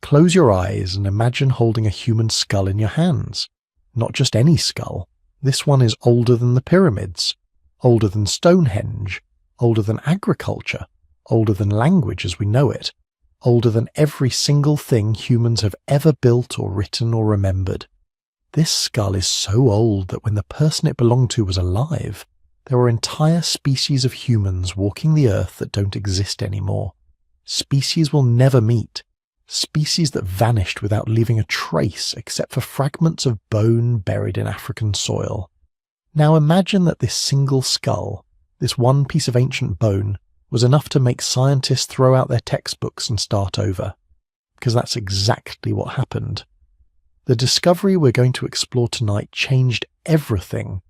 Close your eyes and imagine holding a human skull in your hands. Not just any skull. This one is older than the pyramids, older than Stonehenge, older than agriculture, older than language as we know it, older than every single thing humans have ever built or written or remembered. This skull is so old that when the person it belonged to was alive, there were entire species of humans walking the earth that don't exist anymore. Species we'll never meet. Species that vanished without leaving a trace except for fragments of bone buried in African soil. Now imagine that this single skull, this one piece of ancient bone, was enough to make scientists throw out their textbooks and start over. Because that's exactly what happened. The discovery we're going to explore tonight changed everything.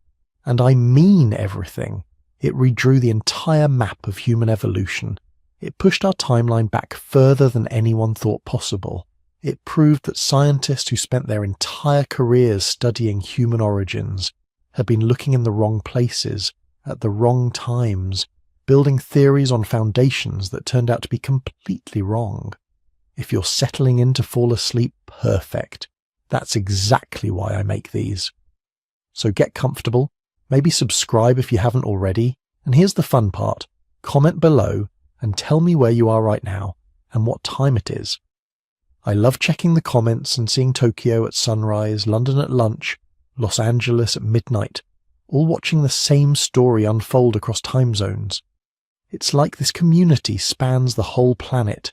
And I mean everything. It redrew the entire map of human evolution. It pushed our timeline back further than anyone thought possible. It proved that scientists who spent their entire careers studying human origins had been looking in the wrong places, at the wrong times, building theories on foundations that turned out to be completely wrong. If you're settling in to fall asleep, perfect. That's exactly why I make these. So get comfortable, maybe subscribe if you haven't already, and here's the fun part. Comment below and tell me where you are right now and what time it is. I love checking the comments and seeing Tokyo at sunrise, London at lunch, Los Angeles at midnight, all watching the same story unfold across time zones. It's like this community spans the whole planet,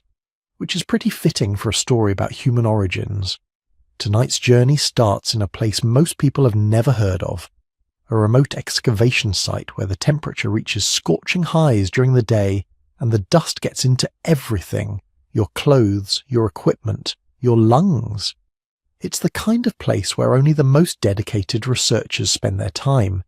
which is pretty fitting for a story about human origins. Tonight's journey starts in a place most people have never heard of, a remote excavation site where the temperature reaches scorching highs during the day and the dust gets into everything, your clothes, your equipment, your lungs. It's the kind of place where only the most dedicated researchers spend their time,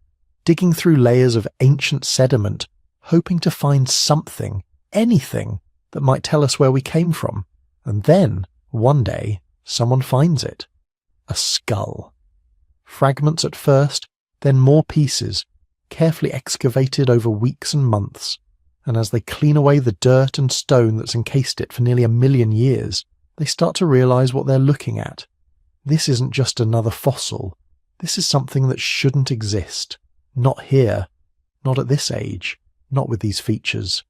digging through layers of ancient sediment, hoping to find something, anything, that might tell us where we came from. And then, one day, someone finds it. A skull. Fragments at first, then more pieces, carefully excavated over weeks and months. And as they clean away the dirt and stone that's encased it for nearly 1 million years, they start to realize what they're looking at. This isn't just another fossil. This is something that shouldn't exist. Not here. Not at this age. Not with these features.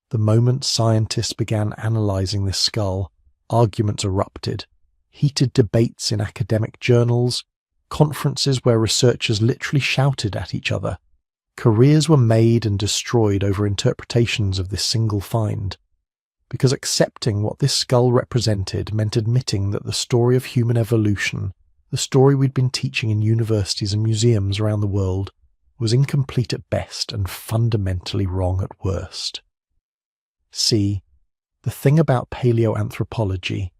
The moment scientists began analyzing this skull, arguments erupted. Heated debates in academic journals, conferences where researchers literally shouted at each other. Careers were made and destroyed over interpretations of this single find, because accepting what this skull represented meant admitting that the story of human evolution, the story we'd been teaching in universities and museums around the world, was incomplete at best and fundamentally wrong at worst. See, the thing about paleoanthropology,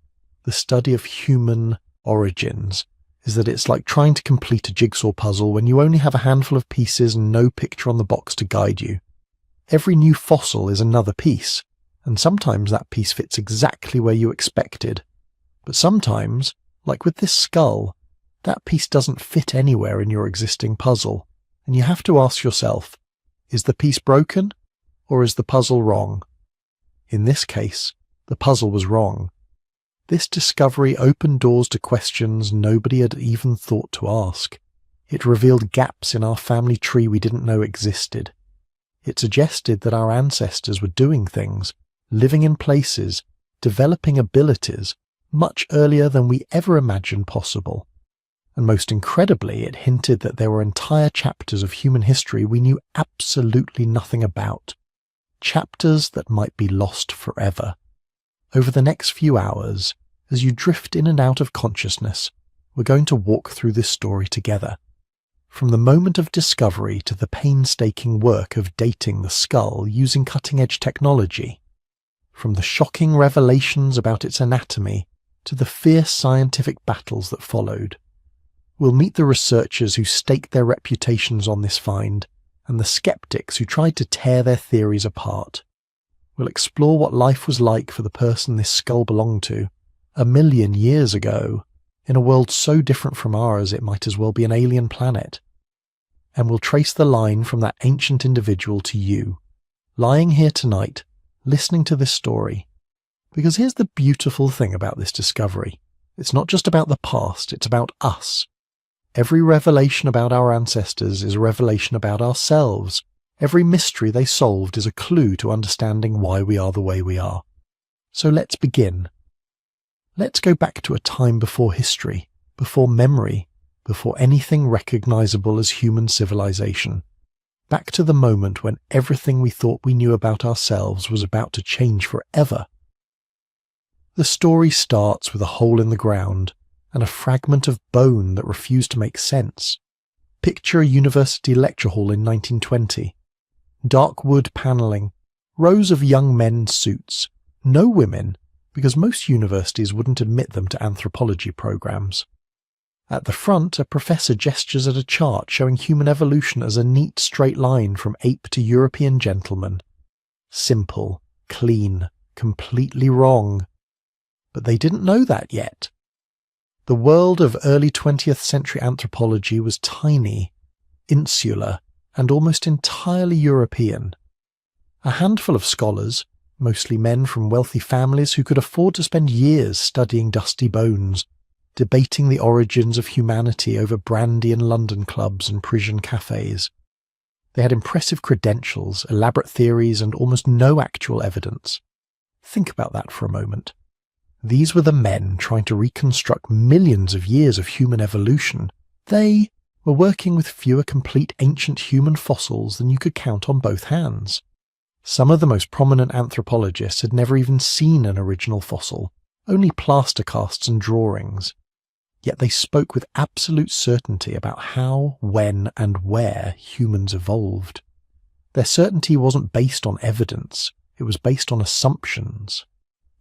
the study of human origins, is that it's like trying to complete a jigsaw puzzle when you only have a handful of pieces and no picture on the box to guide you. Every new fossil is another piece, and sometimes that piece fits exactly where you expected. But sometimes, like with this skull, that piece doesn't fit anywhere in your existing puzzle, and you have to ask yourself, is the piece broken, or is the puzzle wrong? In this case, the puzzle was wrong. This discovery opened doors to questions nobody had even thought to ask. It revealed gaps in our family tree we didn't know existed. It suggested that our ancestors were doing things, living in places, developing abilities, much earlier than we ever imagined possible. And most incredibly, it hinted that there were entire chapters of human history we knew absolutely nothing about. Chapters that might be lost forever. Over the next few hours, as you drift in and out of consciousness, we're going to walk through this story together. From the moment of discovery to the painstaking work of dating the skull using cutting-edge technology. From the shocking revelations about its anatomy to the fierce scientific battles that followed. We'll meet the researchers who staked their reputations on this find, and the skeptics who tried to tear their theories apart. We'll explore what life was like for the person this skull belonged to, 1 million years ago, in a world so different from ours it might as well be an alien planet. And we'll trace the line from that ancient individual to you, lying here tonight, listening to this story. Because here's the beautiful thing about this discovery. It's not just about the past, it's about us. Every revelation about our ancestors is a revelation about ourselves. Every mystery they solved is a clue to understanding why we are the way we are. So let's begin. Let's go back to a time before history, before memory, before anything recognizable as human civilization. Back to the moment when everything we thought we knew about ourselves was about to change forever. The story starts with a hole in the ground and a fragment of bone that refused to make sense. Picture a university lecture hall in 1920. Dark wood panelling, rows of young men in suits, no women, because most universities wouldn't admit them to anthropology programs. At the front, a professor gestures at a chart showing human evolution as a neat straight line from ape to European gentleman. Simple, clean, completely wrong. But they didn't know that yet. The world of early 20th century anthropology was tiny, insular, and almost entirely European. A handful of scholars, mostly men from wealthy families who could afford to spend years studying dusty bones, debating the origins of humanity over brandy in London clubs and Parisian cafes. They had impressive credentials, elaborate theories, and almost no actual evidence. Think about that for a moment. These were the men trying to reconstruct millions of years of human evolution. They were working with fewer complete ancient human fossils than you could count on both hands. Some of the most prominent anthropologists had never even seen an original fossil, only plaster casts and drawings. Yet they spoke with absolute certainty about how, when, and where humans evolved. Their certainty wasn't based on evidence, it was based on assumptions.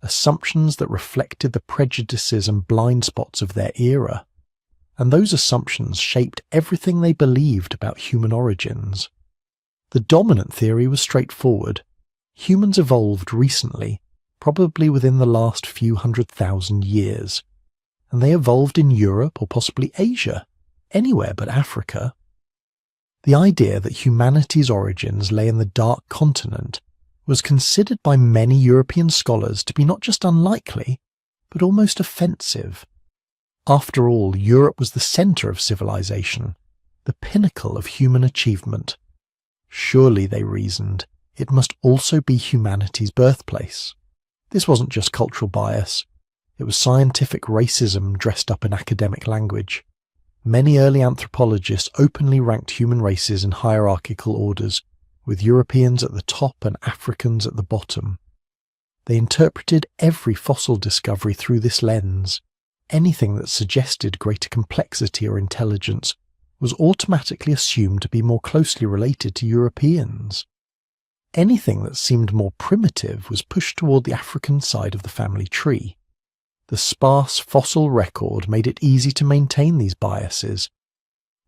Assumptions that reflected the prejudices and blind spots of their era. And those assumptions shaped everything they believed about human origins. The dominant theory was straightforward. Humans evolved recently, probably within the last few 100,000 years. And they evolved in Europe or possibly Asia, anywhere but Africa. The idea that humanity's origins lay in the Dark Continent was considered by many European scholars to be not just unlikely, but almost offensive. After all, Europe was the centre of civilization, the pinnacle of human achievement. Surely, they reasoned, it must also be humanity's birthplace. This wasn't just cultural bias. It was scientific racism dressed up in academic language. Many early anthropologists openly ranked human races in hierarchical orders, with Europeans at the top and Africans at the bottom. They interpreted every fossil discovery through this lens. Anything that suggested greater complexity or intelligence was automatically assumed to be more closely related to Europeans. Anything that seemed more primitive was pushed toward the African side of the family tree. The sparse fossil record made it easy to maintain these biases.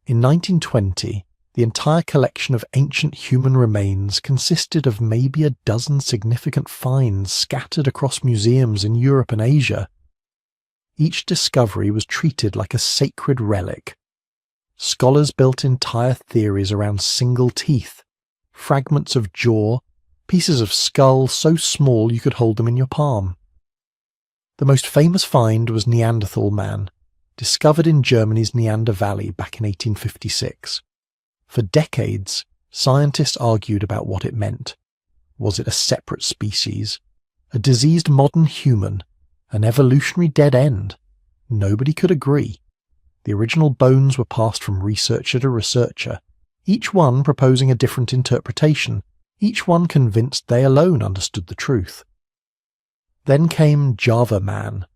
In 1920, the entire collection of ancient human remains consisted of maybe a dozen significant finds scattered across museums in Europe and Asia. Each discovery was treated like a sacred relic. Scholars built entire theories around single teeth, fragments of jaw, pieces of skull so small you could hold them in your palm. The most famous find was Neanderthal man, discovered in Germany's Neander Valley back in 1856. For decades, scientists argued about what it meant. Was it a separate species? A diseased modern human? An evolutionary dead end? Nobody could agree. The original bones were passed from researcher to researcher, each one proposing a different interpretation, each one convinced they alone understood the truth. Then came Java man,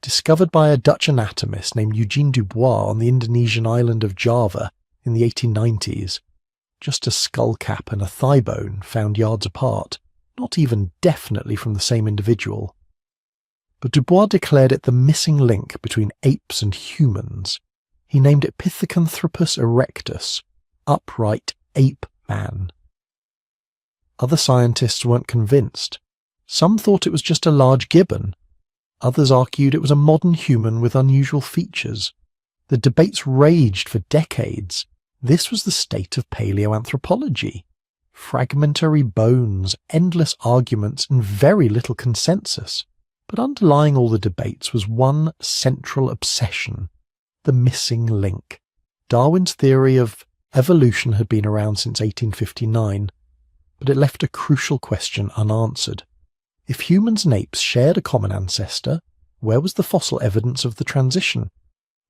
discovered by a Dutch anatomist named Eugene Dubois on the Indonesian island of Java in the 1890s. Just a skull cap and a thigh bone found yards apart, not even definitely from the same individual. But Dubois declared it the missing link between apes and humans. He named it Pithecanthropus erectus, upright ape man. Other scientists weren't convinced. Some thought it was just a large gibbon. Others argued it was a modern human with unusual features. The debates raged for decades. This was the state of paleoanthropology. Fragmentary bones, endless arguments, and very little consensus. But underlying all the debates was one central obsession: the missing link. Darwin's theory of evolution had been around since 1859, but it left a crucial question unanswered. If humans and apes shared a common ancestor, where was the fossil evidence of the transition?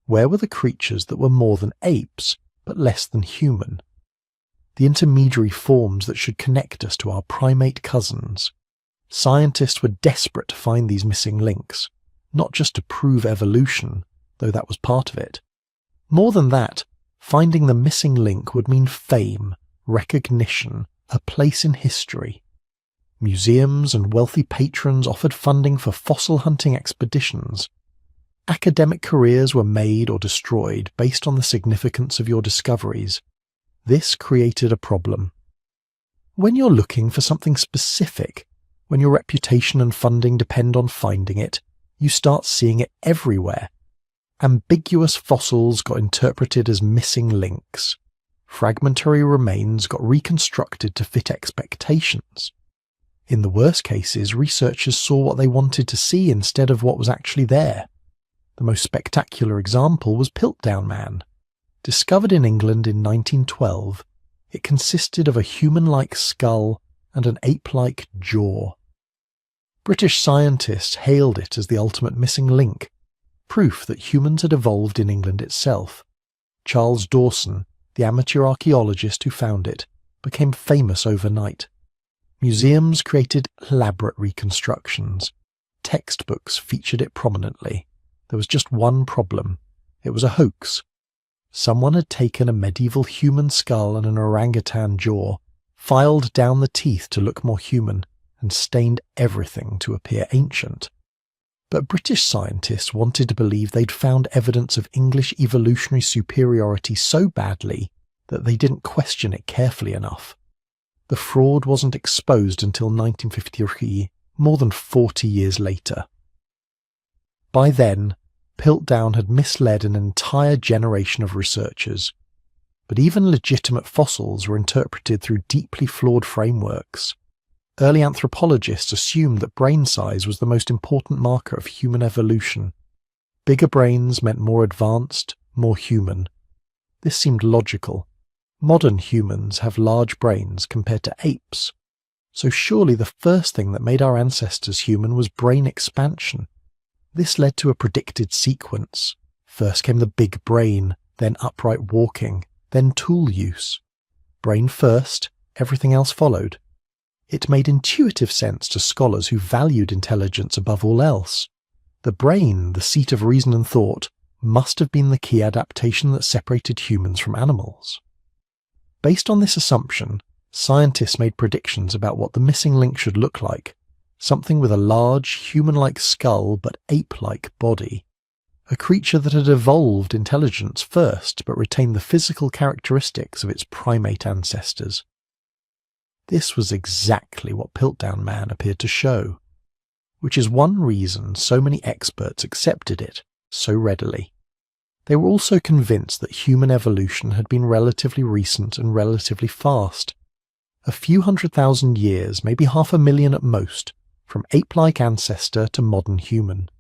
Where were the creatures that were more than apes, but less than human? The intermediary forms that should connect us to our primate cousins. Scientists were desperate to find these missing links, not just to prove evolution, though that was part of it. More than that, finding the missing link would mean fame, recognition, a place in history. Museums and wealthy patrons offered funding for fossil hunting expeditions. Academic careers were made or destroyed based on the significance of your discoveries. This created a problem. When you're looking for something specific, when your reputation and funding depend on finding it, you start seeing it everywhere. Ambiguous fossils got interpreted as missing links. Fragmentary remains got reconstructed to fit expectations. In the worst cases, researchers saw what they wanted to see instead of what was actually there. The most spectacular example was Piltdown Man. Discovered in England in 1912, it consisted of a human-like skull and an ape-like jaw. British scientists hailed it as the ultimate missing link, proof that humans had evolved in England itself. Charles Dawson, the amateur archaeologist who found it, became famous overnight. Museums created elaborate reconstructions. Textbooks featured it prominently. There was just one problem. It was a hoax. Someone had taken a medieval human skull and an orangutan jaw, filed down the teeth to look more human, and stained everything to appear ancient. But British scientists wanted to believe they'd found evidence of English evolutionary superiority so badly that they didn't question it carefully enough. The fraud wasn't exposed until 1953, more than 40 years later. By then, Piltdown had misled an entire generation of researchers. But even legitimate fossils were interpreted through deeply flawed frameworks. Early anthropologists assumed that brain size was the most important marker of human evolution. Bigger brains meant more advanced, more human. This seemed logical. Modern humans have large brains compared to apes. So surely the first thing that made our ancestors human was brain expansion. This led to a predicted sequence. First came the big brain, then upright walking, then tool use. Brain first, everything else followed. It made intuitive sense to scholars who valued intelligence above all else. The brain, the seat of reason and thought, must have been the key adaptation that separated humans from animals. Based on this assumption, scientists made predictions about what the missing link should look like. Something with a large, human-like skull but ape-like body. A creature that had evolved intelligence first but retained the physical characteristics of its primate ancestors. This was exactly what Piltdown Man appeared to show, which is one reason so many experts accepted it so readily. They were also convinced that human evolution had been relatively recent and relatively fast. A few 100,000 years, maybe 500,000 at most, from ape-like ancestor to modern human.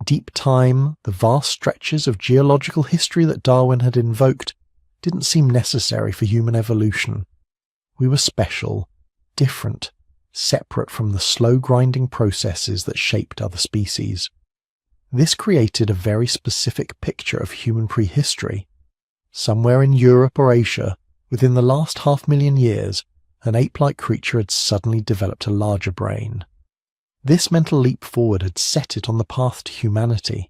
Deep time, the vast stretches of geological history that Darwin had invoked, didn't seem necessary for human evolution. We were special, different, separate from the slow grinding processes that shaped other species. This created a very specific picture of human prehistory. Somewhere in Europe or Asia, within the last 500,000 years, an ape-like creature had suddenly developed a larger brain. This mental leap forward had set it on the path to humanity.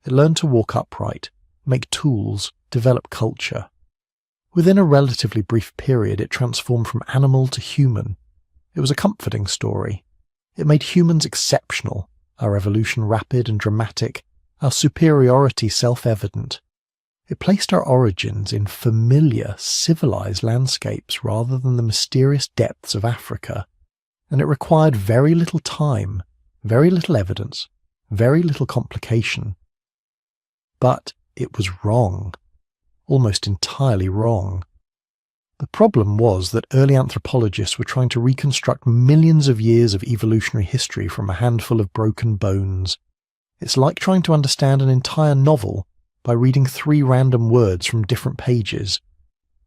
It learned to walk upright, make tools, develop culture. Within a relatively brief period, it transformed from animal to human. It was a comforting story. It made humans exceptional, our evolution rapid and dramatic, our superiority self-evident. It placed our origins in familiar, civilized landscapes rather than the mysterious depths of Africa. And it required very little time, very little evidence, very little complication. But it was wrong, almost entirely wrong. The problem was that early anthropologists were trying to reconstruct millions of years of evolutionary history from a handful of broken bones. It's like trying to understand an entire novel by reading 3 random words from different pages.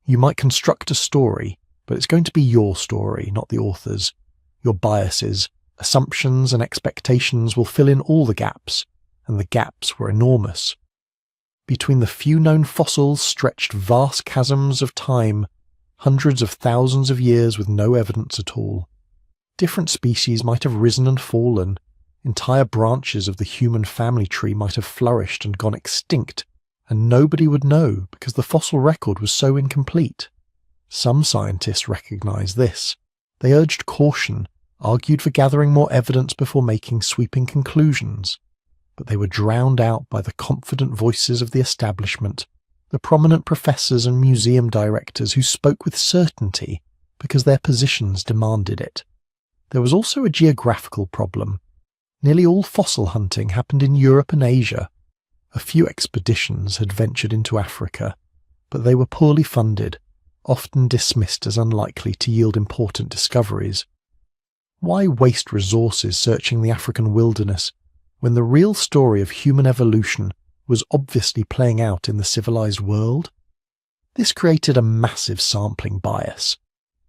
You might construct a story, but it's going to be your story, not the author's. Your biases, assumptions and expectations will fill in all the gaps, and the gaps were enormous. Between the few known fossils stretched vast chasms of time, hundreds of thousands of years with no evidence at all. Different species might have risen and fallen. Entire branches of the human family tree might have flourished and gone extinct, and nobody would know because the fossil record was so incomplete. Some scientists recognized this. They urged caution, argued for gathering more evidence before making sweeping conclusions. But they were drowned out by the confident voices of the establishment, the prominent professors and museum directors who spoke with certainty because their positions demanded it. There was also a geographical problem. Nearly all fossil hunting happened in Europe and Asia. A few expeditions had ventured into Africa, but they were poorly funded, often dismissed as unlikely to yield important discoveries. Why waste resources searching the African wilderness when the real story of human evolution was obviously playing out in the civilized world? This created a massive sampling bias.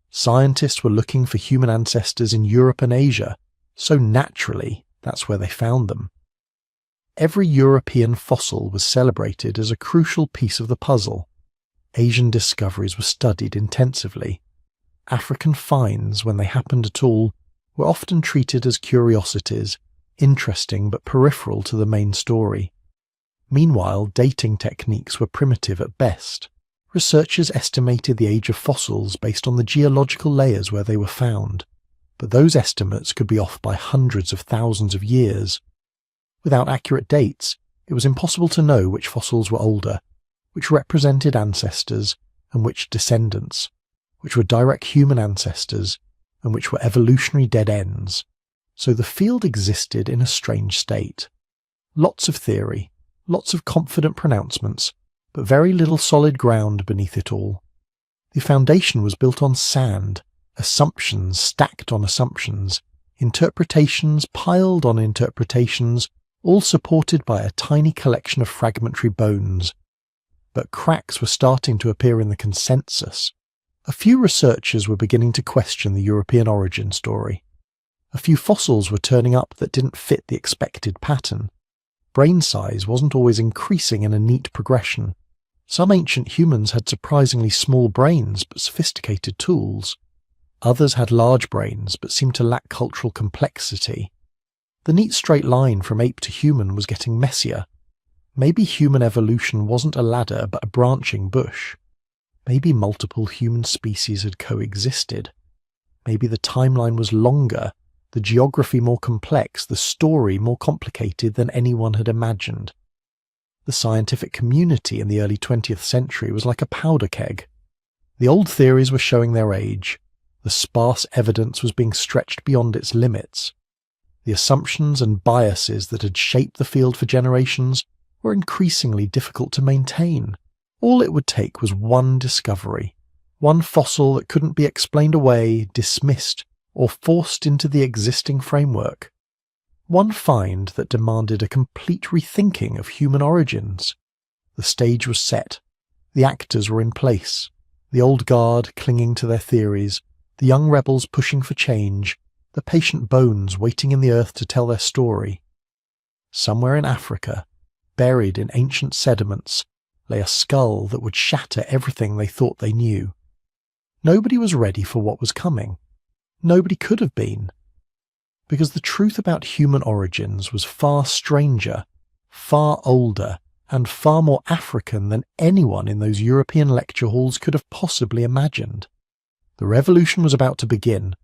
Scientists were looking for human ancestors in Europe and Asia, so naturally that's where they found them. Every European fossil was celebrated as a crucial piece of the puzzle. Asian discoveries were studied intensively. African finds, when they happened at all, were often treated as curiosities, interesting but peripheral to the main story. Meanwhile, dating techniques were primitive at best. Researchers estimated the age of fossils based on the geological layers where they were found, but those estimates could be off by hundreds of thousands of years. Without accurate dates, it was impossible to know which fossils were older, which represented ancestors and which descendants, which were direct human ancestors and which were evolutionary dead ends. So the field existed in a strange state. Lots of theory, lots of confident pronouncements, but very little solid ground beneath it all. The foundation was built on sand, assumptions stacked on assumptions, interpretations piled on interpretations, all supported by a tiny collection of fragmentary bones. But cracks were starting to appear in the consensus. A few researchers were beginning to question the European origin story. A few fossils were turning up that didn't fit the expected pattern. Brain size wasn't always increasing in a neat progression. Some ancient humans had surprisingly small brains but sophisticated tools. Others had large brains but seemed to lack cultural complexity. The neat straight line from ape to human was getting messier. Maybe human evolution wasn't a ladder but a branching bush. Maybe multiple human species had coexisted. Maybe the timeline was longer, the geography more complex, the story more complicated than anyone had imagined. The scientific community in the early 20th century was like a powder keg. The old theories were showing their age. The sparse evidence was being stretched beyond its limits. The assumptions and biases that had shaped the field for generations were increasingly difficult to maintain. All it would take was one discovery, one fossil that couldn't be explained away, dismissed, or forced into the existing framework. One find that demanded a complete rethinking of human origins. The stage was set. The actors were in place. The old guard clinging to their theories, the young rebels pushing for change, the patient bones waiting in the earth to tell their story. Somewhere in Africa, buried in ancient sediments, lay a skull that would shatter everything they thought they knew. Nobody was ready for what was coming. Nobody could have been. Because the truth about human origins was far stranger, far older, and far more African than anyone in those European lecture halls could have possibly imagined. The revolution was about to begin.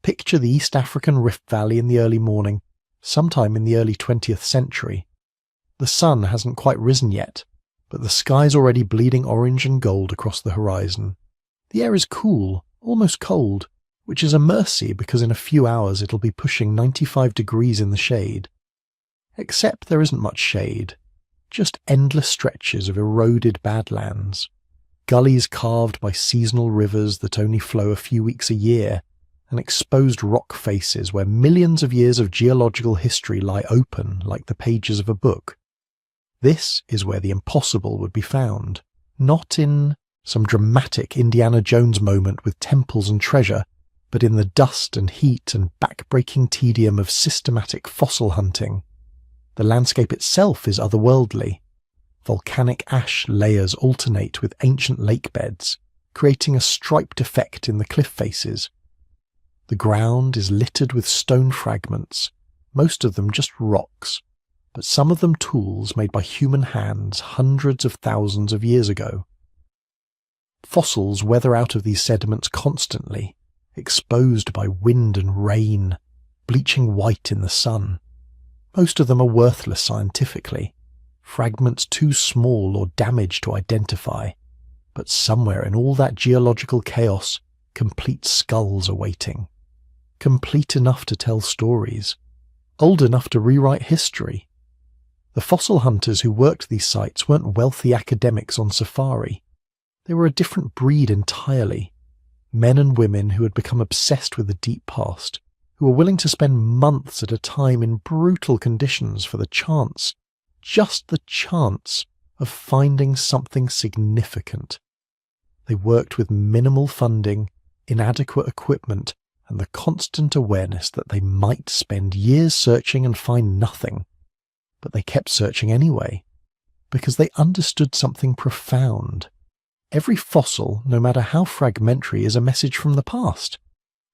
Picture the East African Rift Valley in the early morning, sometime in the early 20th century. The sun hasn't quite risen yet, but the sky's already bleeding orange and gold across the horizon. The air is cool, almost cold, which is a mercy because in a few hours it'll be pushing 95 degrees in the shade. Except there isn't much shade, just endless stretches of eroded badlands. gullies carved by seasonal rivers that only flow a few weeks a year, and exposed rock faces where millions of years of geological history lie open like the pages of a book. This is where the impossible would be found, not in some dramatic Indiana Jones moment with temples and treasure, but in the dust and heat and back-breaking tedium of systematic fossil hunting. The landscape itself is otherworldly. Volcanic ash layers alternate with ancient lake beds, creating a striped effect in the cliff faces. The ground is littered with stone fragments, most of them just rocks, but some of them tools made by human hands hundreds of thousands of years ago. Fossils weather out of these sediments constantly, exposed by wind and rain, bleaching white in the sun. Most of them are worthless scientifically, fragments too small or damaged to identify, but somewhere in all that geological chaos, complete skulls are waiting. Complete enough to tell stories, old enough to rewrite history. The fossil hunters who worked these sites weren't wealthy academics on safari. They were a different breed entirely. Men and women who had become obsessed with the deep past, who were willing to spend months at a time in brutal conditions for the chance, just the chance, of finding something significant. They worked with minimal funding, inadequate equipment, and the constant awareness that they might spend years searching and find nothing. But they kept searching anyway, because they understood something profound. Every fossil, no matter how fragmentary, is a message from the past,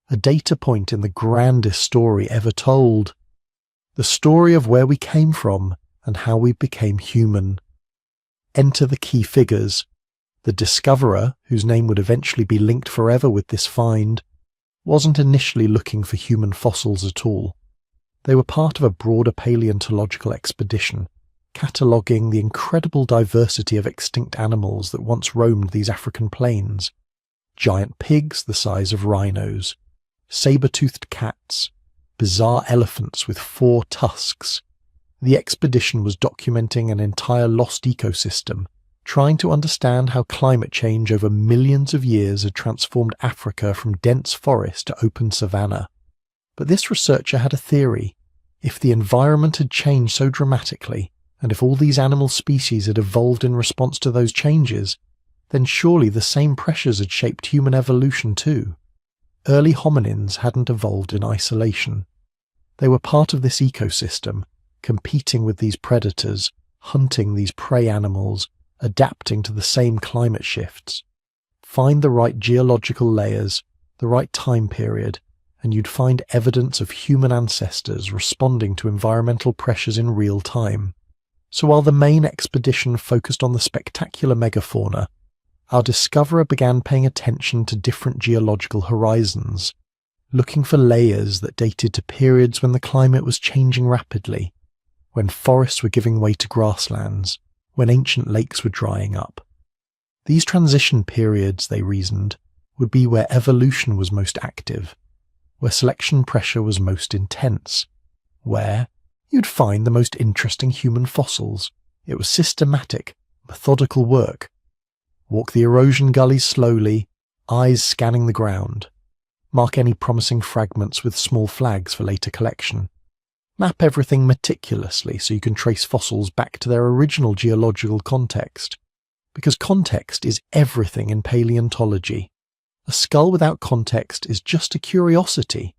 a data point in the grandest story ever told, the story of where we came from and how we became human. Enter the key figures. The discoverer, whose name would eventually be linked forever with this find, wasn't initially looking for human fossils at all. They were part of a broader paleontological expedition, cataloguing the incredible diversity of extinct animals that once roamed these African plains. Giant pigs the size of rhinos, saber-toothed cats, bizarre elephants with 4 tusks. The expedition was documenting an entire lost ecosystem, trying to understand how climate change over millions of years had transformed Africa from dense forest to open savanna. But this researcher had a theory. If the environment had changed so dramatically, and if all these animal species had evolved in response to those changes, then surely the same pressures had shaped human evolution too. Early hominins hadn't evolved in isolation. They were part of this ecosystem, competing with these predators, hunting these prey animals, adapting to the same climate shifts. Find the right geological layers, the right time period, and you'd find evidence of human ancestors responding to environmental pressures in real time. So while the main expedition focused on the spectacular megafauna, our discoverer began paying attention to different geological horizons, looking for layers that dated to periods when the climate was changing rapidly, when forests were giving way to grasslands, when ancient lakes were drying up. These transition periods, they reasoned, would be where evolution was most active, where selection pressure was most intense, where you'd find the most interesting human fossils. It was systematic, methodical work. Walk the erosion gullies slowly, eyes scanning the ground. Mark any promising fragments with small flags for later collection. Map everything meticulously so you can trace fossils back to their original geological context. Because context is everything in paleontology. A skull without context is just a curiosity.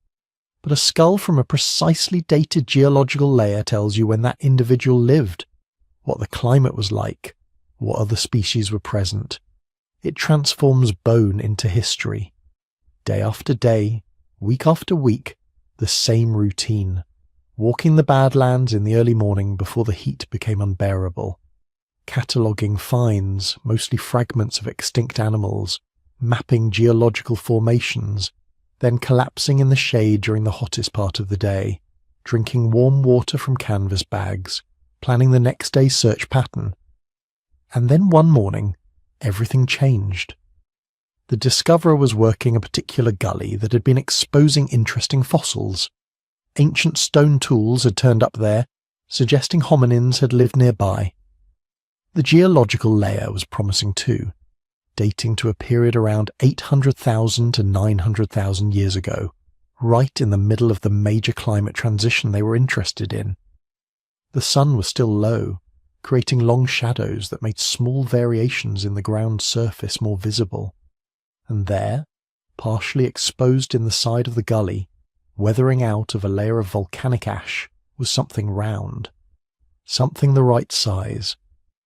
But a skull from a precisely dated geological layer tells you when that individual lived, what the climate was like, what other species were present. It transforms bone into history. Day after day, week after week, the same routine. Walking the Badlands in the early morning before the heat became unbearable. Cataloguing finds, mostly fragments of extinct animals, mapping geological formations, then collapsing in the shade during the hottest part of the day, drinking warm water from canvas bags, planning the next day's search pattern. And then one morning, everything changed. The discoverer was working a particular gully that had been exposing interesting fossils. Ancient stone tools had turned up there, suggesting hominins had lived nearby. The geological layer was promising too. dating to a period around 800,000 to 900,000 years ago, right in the middle of the major climate transition they were interested in. The sun was still low, creating long shadows that made small variations in the ground's surface more visible. And there, partially exposed in the side of the gully, weathering out of a layer of volcanic ash, was something round. Something the right size.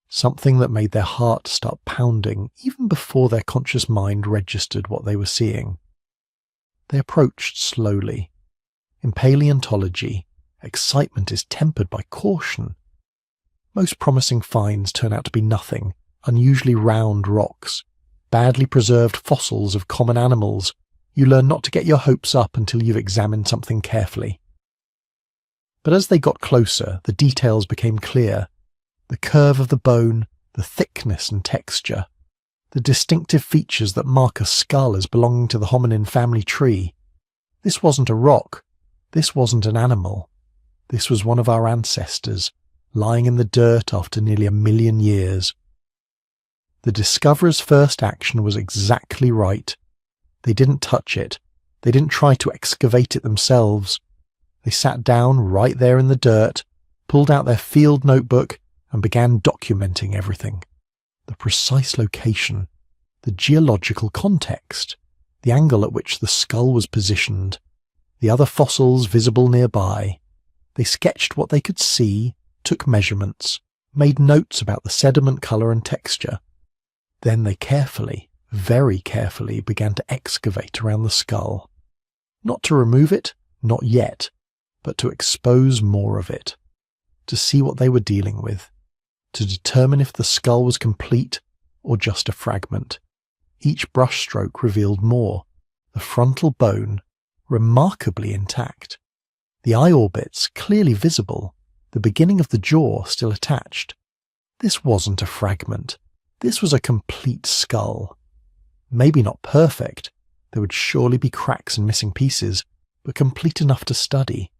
Something that made their heart start pounding even before their conscious mind registered what they were seeing. They approached slowly. In paleontology, excitement is tempered by caution. Most promising finds turn out to be nothing, unusually round rocks, badly preserved fossils of common animals. You learn not to get your hopes up until you've examined something carefully. But as they got closer, the details became clear. The curve of the bone, the thickness and texture, the distinctive features that mark a skull as belonging to the hominin family tree. This wasn't a rock. This wasn't an animal. This was one of our ancestors, lying in the dirt after nearly 1 million years. The discoverer's first action was exactly right. They didn't touch it. They didn't try to excavate it themselves. They sat down right there in the dirt, pulled out their field notebook, and began documenting everything. The precise location, the geological context, the angle at which the skull was positioned, the other fossils visible nearby. They sketched what they could see, took measurements, made notes about the sediment colour and texture. Then they carefully, very carefully, began to excavate around the skull. Not to remove it, not yet, but to expose more of it, to see what they were dealing with, to determine if the skull was complete or just a fragment. Each brushstroke revealed more. The frontal bone, remarkably intact. The eye orbits clearly visible, the beginning of the jaw still attached. This wasn't a fragment. This was a complete skull. Maybe not perfect. There would surely be cracks and missing pieces, but complete enough to study.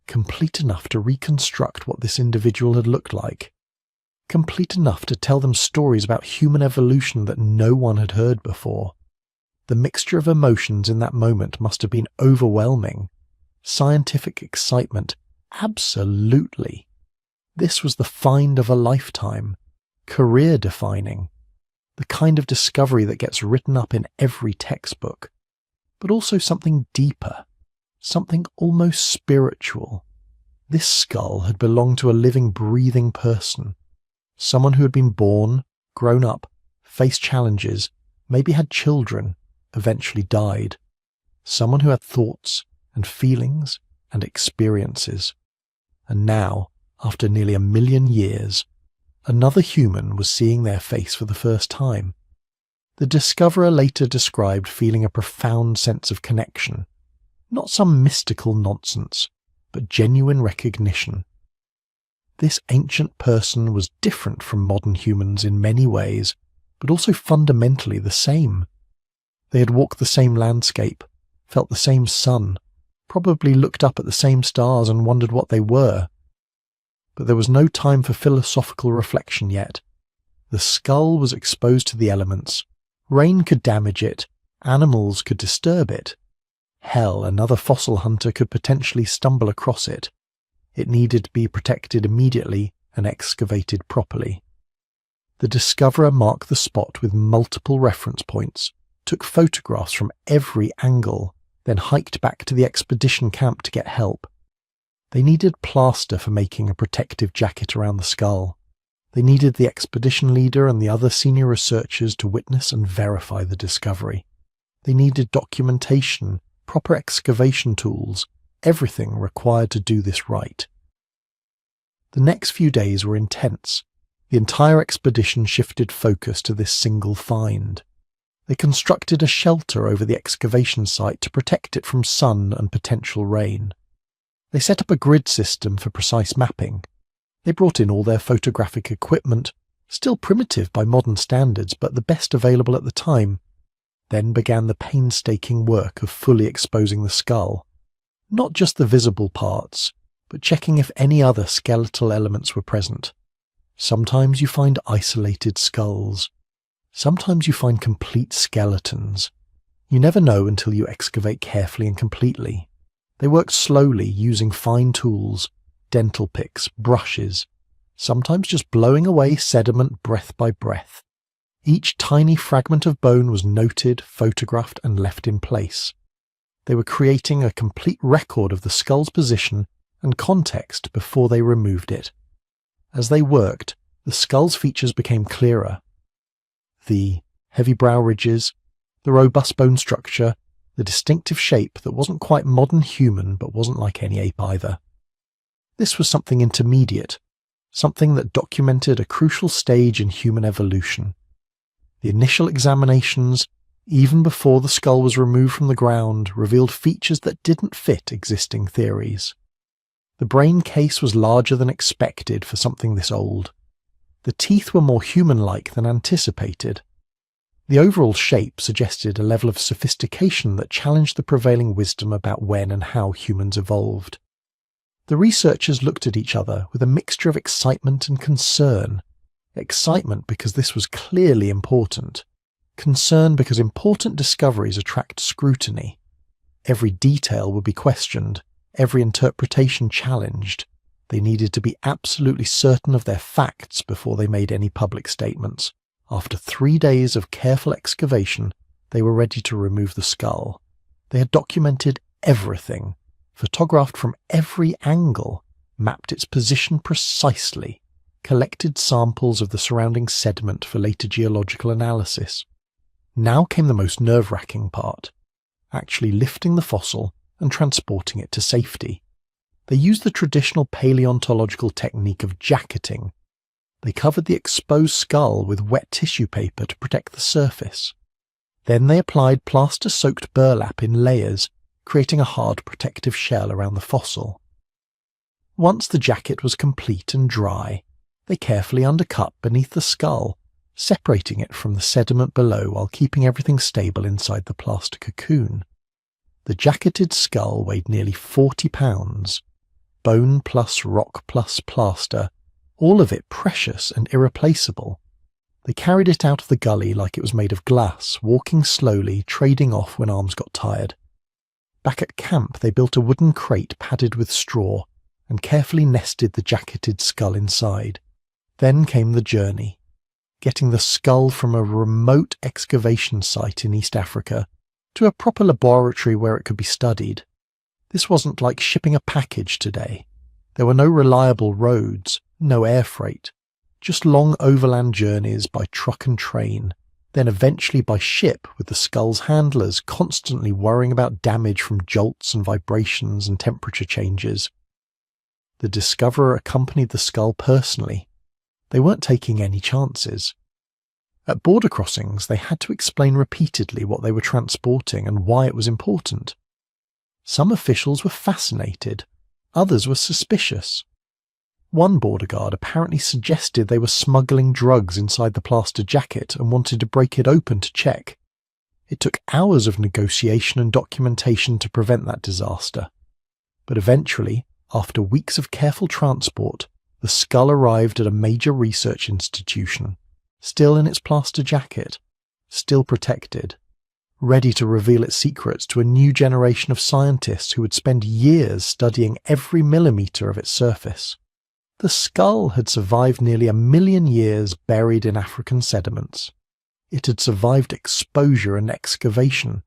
Complete enough to reconstruct what this individual had looked like. Complete enough to tell them stories about human evolution that no one had heard before. The mixture of emotions in that moment must have been overwhelming. Scientific excitement, absolutely. This was the find of a lifetime, career-defining, the kind of discovery that gets written up in every textbook, but also something deeper, something almost spiritual. This skull had belonged to a living, breathing person, someone who had been born, grown up, faced challenges, maybe had children, eventually died. Someone who had thoughts and feelings and experiences. And now, after nearly 1 million years, another human was seeing their face for the first time. The discoverer later described feeling a profound sense of connection, not some mystical nonsense, but genuine recognition. This ancient person was different from modern humans in many ways, but also fundamentally the same. They had walked the same landscape, felt the same sun, probably looked up at the same stars and wondered what they were. But there was no time for philosophical reflection yet. The skull was exposed to the elements. Rain could damage it, animals could disturb it. Hell, another fossil hunter could potentially stumble across it. It needed to be protected immediately and excavated properly. The discoverer marked the spot with multiple reference points, took photographs from every angle, then hiked back to the expedition camp to get help. They needed plaster for making a protective jacket around the skull. They needed the expedition leader and the other senior researchers to witness and verify the discovery. They needed documentation, proper excavation tools, everything required to do this right. The next few days were intense. The entire expedition shifted focus to this single find. They constructed a shelter over the excavation site to protect it from sun and potential rain. They set up a grid system for precise mapping. They brought in all their photographic equipment, still primitive by modern standards, but the best available at the time. Then began the painstaking work of fully exposing the skull. Not just the visible parts, but checking if any other skeletal elements were present. Sometimes you find isolated skulls. Sometimes you find complete skeletons. You never know until you excavate carefully and completely. They work slowly, using fine tools, dental picks, brushes, sometimes just blowing away sediment breath by breath. Each tiny fragment of bone was noted, photographed, and left in place. They were creating a complete record of the skull's position and context before they removed it. As they worked, the skull's features became clearer. The heavy brow ridges, the robust bone structure, the distinctive shape that wasn't quite modern human but wasn't like any ape either. This was something intermediate, something that documented a crucial stage in human evolution. The initial examinations, even before the skull was removed from the ground, revealed features that didn't fit existing theories. The brain case was larger than expected for something this old. The teeth were more human-like than anticipated. The overall shape suggested a level of sophistication that challenged the prevailing wisdom about when and how humans evolved. The researchers looked at each other with a mixture of excitement and concern. Excitement because this was clearly important. Concern because important discoveries attract scrutiny. Every detail would be questioned, every interpretation challenged. They needed to be absolutely certain of their facts before they made any public statements. After 3 days of careful excavation, they were ready to remove the skull. They had documented everything, photographed from every angle, mapped its position precisely, collected samples of the surrounding sediment for later geological analysis. Now came the most nerve-wracking part, actually lifting the fossil and transporting it to safety. They used the traditional paleontological technique of jacketing. They covered the exposed skull with wet tissue paper to protect the surface. Then they applied plaster-soaked burlap in layers, creating a hard protective shell around the fossil. Once the jacket was complete and dry, they carefully undercut beneath the skull, separating it from the sediment below while keeping everything stable inside the plaster cocoon. The jacketed skull weighed nearly 40 pounds. Bone plus rock plus plaster, all of it precious and irreplaceable. They carried it out of the gully like it was made of glass, walking slowly, trading off when arms got tired. Back at camp, they built a wooden crate padded with straw and carefully nested the jacketed skull inside. Then came the journey, getting the skull from a remote excavation site in East Africa to a proper laboratory where it could be studied. This wasn't like shipping a package today. There were no reliable roads, no air freight, just long overland journeys by truck and train, then eventually by ship with the skull's handlers constantly worrying about damage from jolts and vibrations and temperature changes. The discoverer accompanied the skull personally. They weren't taking any chances. At border crossings, they had to explain repeatedly what they were transporting and why it was important. Some officials were fascinated, others were suspicious. One border guard apparently suggested they were smuggling drugs inside the plaster jacket and wanted to break it open to check. It took hours of negotiation and documentation to prevent that disaster. But eventually, after weeks of careful transport, the skull arrived at a major research institution, still in its plaster jacket, still protected, ready to reveal its secrets to a new generation of scientists who would spend years studying every millimetre of its surface. The skull had survived nearly 1 million years buried in African sediments. It had survived exposure and excavation.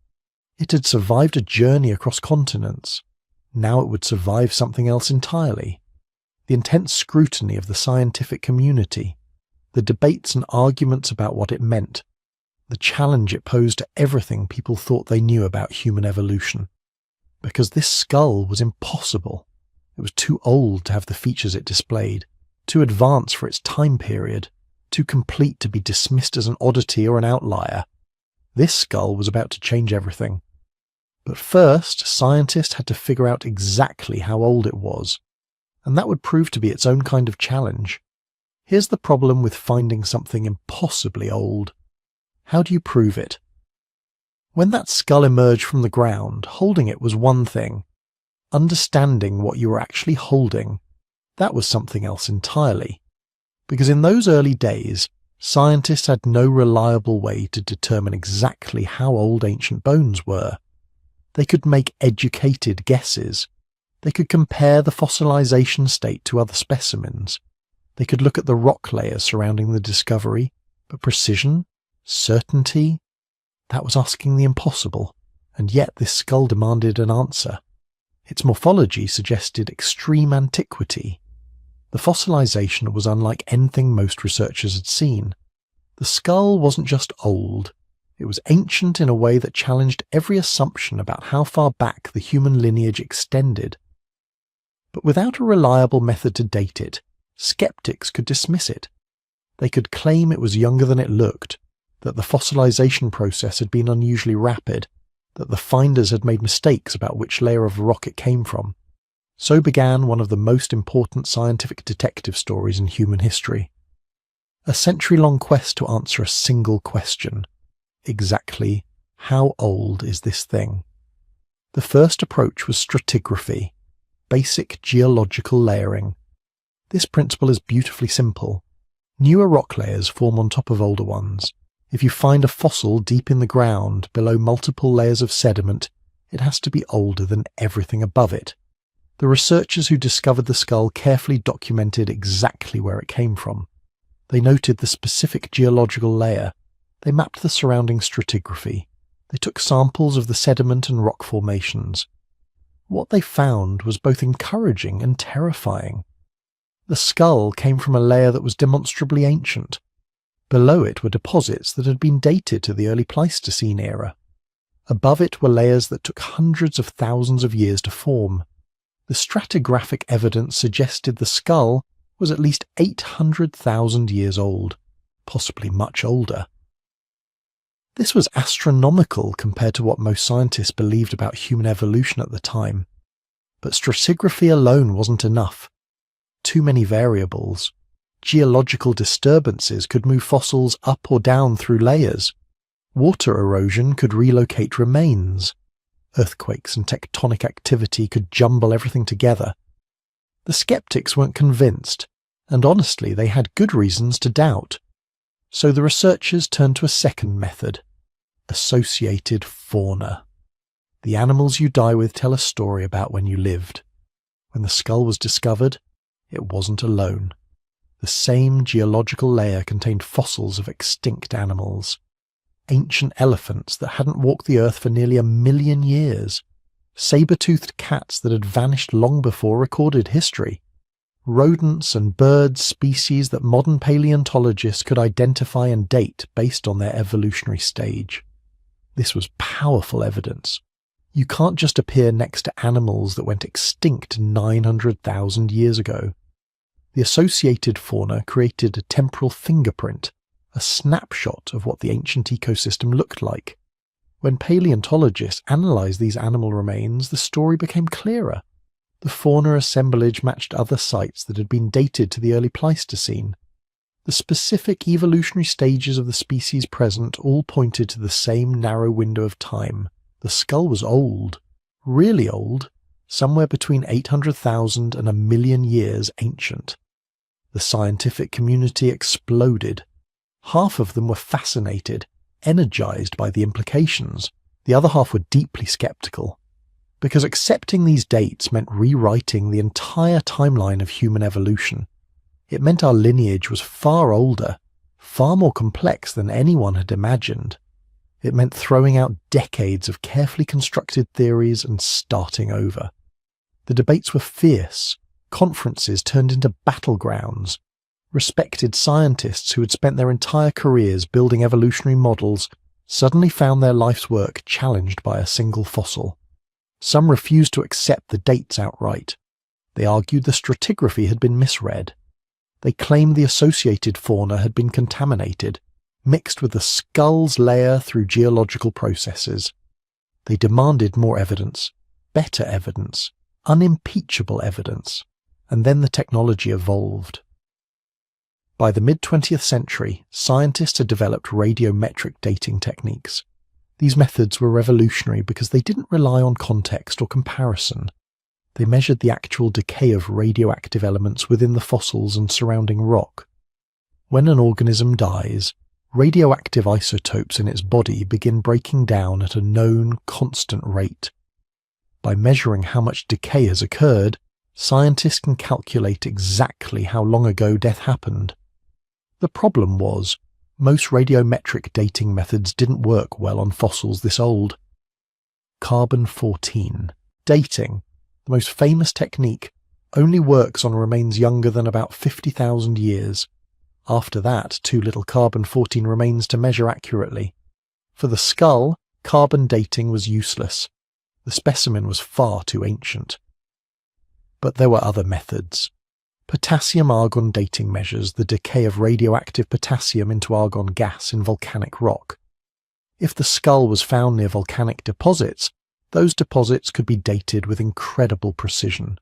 It had survived a journey across continents. Now it would survive something else entirely. The intense scrutiny of the scientific community, the debates and arguments about what it meant, the challenge it posed to everything people thought they knew about human evolution. Because this skull was impossible. It was too old to have the features it displayed, too advanced for its time period, too complete to be dismissed as an oddity or an outlier. This skull was about to change everything. But first, scientists had to figure out exactly how old it was, and that would prove to be its own kind of challenge. Here's the problem with finding something impossibly old. How do you prove it? When that skull emerged from the ground, holding it was one thing. Understanding what you were actually holding, that was something else entirely. Because in those early days, Scientists had no reliable way to determine exactly how old ancient bones were. They could make educated guesses. They could compare the fossilization state to other specimens. They could look at the rock layers surrounding the discovery, but precision, certainty, that was asking the impossible, and yet this skull demanded an answer. Its morphology suggested extreme antiquity. The fossilization was unlike anything most researchers had seen. The skull wasn't just old, it was ancient in a way that challenged every assumption about how far back the human lineage extended. But without a reliable method to date it, skeptics could dismiss it. They could claim it was younger than it looked, that the fossilization process had been unusually rapid, that the finders had made mistakes about which layer of rock it came from. So began one of the most important scientific detective stories in human history. A century-long quest to answer a single question. Exactly how old is this thing? The first approach was stratigraphy, basic geological layering. This principle is beautifully simple. Newer rock layers form on top of older ones. If you find a fossil deep in the ground below multiple layers of sediment, it has to be older than everything above it. The researchers who discovered the skull carefully documented exactly where it came from. They noted the specific geological layer. They mapped the surrounding stratigraphy. They took samples of the sediment and rock formations. What they found was both encouraging and terrifying. The skull came from a layer that was demonstrably ancient. Below it were deposits that had been dated to the early Pleistocene era. Above it were layers that took hundreds of thousands of years to form. The stratigraphic evidence suggested the skull was at least 800,000 years old, possibly much older. This was astronomical compared to what most scientists believed about human evolution at the time. But stratigraphy alone wasn't enough. Too many variables. Geological disturbances could move fossils up or down through layers. Water erosion could relocate remains. Earthquakes and tectonic activity could jumble everything together. The skeptics weren't convinced, and honestly they had good reasons to doubt. So the researchers turned to a second method: associated fauna. The animals you die with tell a story about when you lived. When the skull was discovered, it wasn't alone. The same geological layer contained fossils of extinct animals. Ancient elephants that hadn't walked the earth for nearly 1 million years. Saber-toothed cats that had vanished long before recorded history. Rodents and bird species that modern paleontologists could identify and date based on their evolutionary stage. This was powerful evidence. You can't just appear next to animals that went extinct 900,000 years ago. The associated fauna created a temporal fingerprint, a snapshot of what the ancient ecosystem looked like. When paleontologists analysed these animal remains, the story became clearer. The fauna assemblage matched other sites that had been dated to the early Pleistocene. The specific evolutionary stages of the species present all pointed to the same narrow window of time. The skull was old, really old, somewhere between 800,000 and 1 million years ancient. The scientific community exploded. Half of them were fascinated, energized by the implications. The other half were deeply skeptical. Because accepting these dates meant rewriting the entire timeline of human evolution. It meant our lineage was far older, far more complex than anyone had imagined. It meant throwing out decades of carefully constructed theories and starting over. The debates were fierce. Conferences turned into battlegrounds. Respected scientists who had spent their entire careers building evolutionary models suddenly found their life's work challenged by a single fossil. Some refused to accept the dates outright. They argued the stratigraphy had been misread. They claimed the associated fauna had been contaminated, mixed with the skull's layer through geological processes. They demanded more evidence, better evidence, unimpeachable evidence, and then the technology evolved. By the mid-20th century, scientists had developed radiometric dating techniques. These methods were revolutionary because they didn't rely on context or comparison. They measured the actual decay of radioactive elements within the fossils and surrounding rock. When an organism dies, radioactive isotopes in its body begin breaking down at a known constant rate. By measuring how much decay has occurred, scientists can calculate exactly how long ago death happened. The problem was, most radiometric dating methods didn't work well on fossils this old. Carbon-14 dating, the most famous technique, only works on remains younger than about 50,000 years. After that, too little carbon-14 remains to measure accurately. For the skull, carbon dating was useless. The specimen was far too ancient. But there were other methods. Potassium-argon dating measures the decay of radioactive potassium into argon gas in volcanic rock. If the skull was found near volcanic deposits, those deposits could be dated with incredible precision.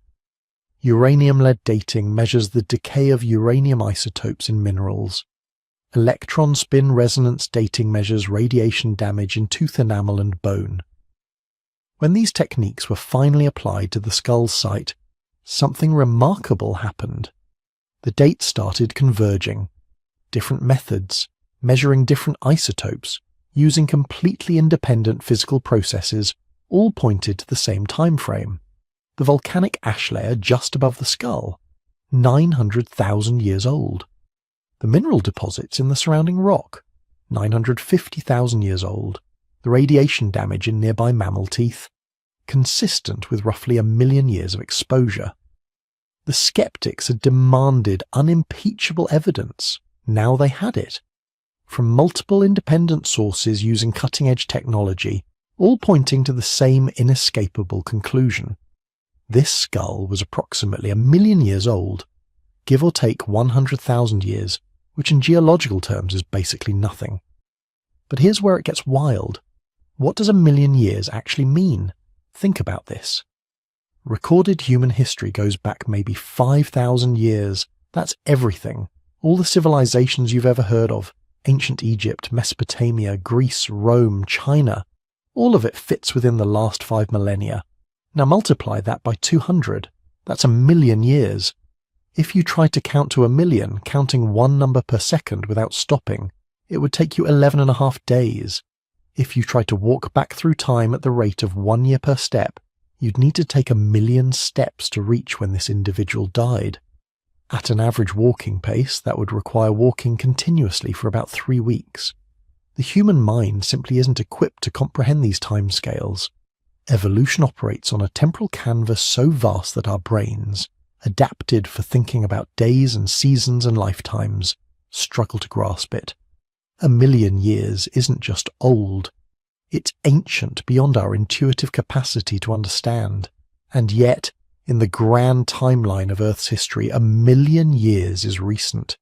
Uranium-lead dating measures the decay of uranium isotopes in minerals. Electron spin resonance dating measures radiation damage in tooth enamel and bone. When these techniques were finally applied to the skull's site, something remarkable happened. The dates started converging. Different methods, measuring different isotopes, using completely independent physical processes, all pointed to the same time frame. The volcanic ash layer just above the skull, 900,000 years old. The mineral deposits in the surrounding rock, 950,000 years old. The radiation damage in nearby mammal teeth, consistent with roughly 1 million years of exposure. The skeptics had demanded unimpeachable evidence. Now they had it. From multiple independent sources using cutting-edge technology, all pointing to the same inescapable conclusion. This skull was approximately 1 million years old, give or take 100,000 years, which in geological terms is basically nothing. But here's where it gets wild. What does 1 million years actually mean? Think about this. Recorded human history goes back maybe 5,000 years. That's everything. All the civilizations you've ever heard of. Ancient Egypt, Mesopotamia, Greece, Rome, China. All of it fits within the last 5 millennia. Now multiply that by 200. That's 1 million years. If you tried to count to 1 million, counting one number per second without stopping, it would take you 11.5 days. If you tried to walk back through time at the rate of 1 year per step, you'd need to take 1 million steps to reach when this individual died. At an average walking pace, that would require walking continuously for about 3 weeks. The human mind simply isn't equipped to comprehend these timescales. Evolution operates on a temporal canvas so vast that our brains, adapted for thinking about days and seasons and lifetimes, struggle to grasp it. 1 million years isn't just old. It's ancient beyond our intuitive capacity to understand. And yet, in the grand timeline of Earth's history, 1 million years is recent.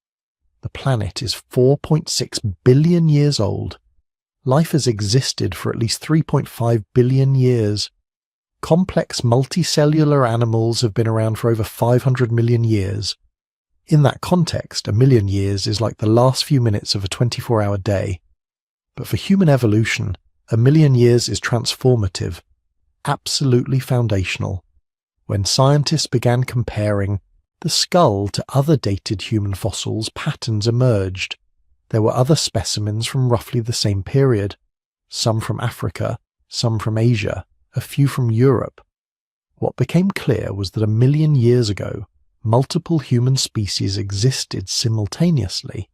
The planet is 4.6 billion years old. Life has existed for at least 3.5 billion years. Complex multicellular animals have been around for over 500 million years. In that context, 1 million years is like the last few minutes of a 24-hour day. But for human evolution, 1 million years is transformative, absolutely foundational. When scientists began comparing the skull to other dated human fossils, patterns emerged. There were other specimens from roughly the same period, some from Africa, some from Asia, a few from Europe. What became clear was that 1 million years ago, multiple human species existed simultaneously.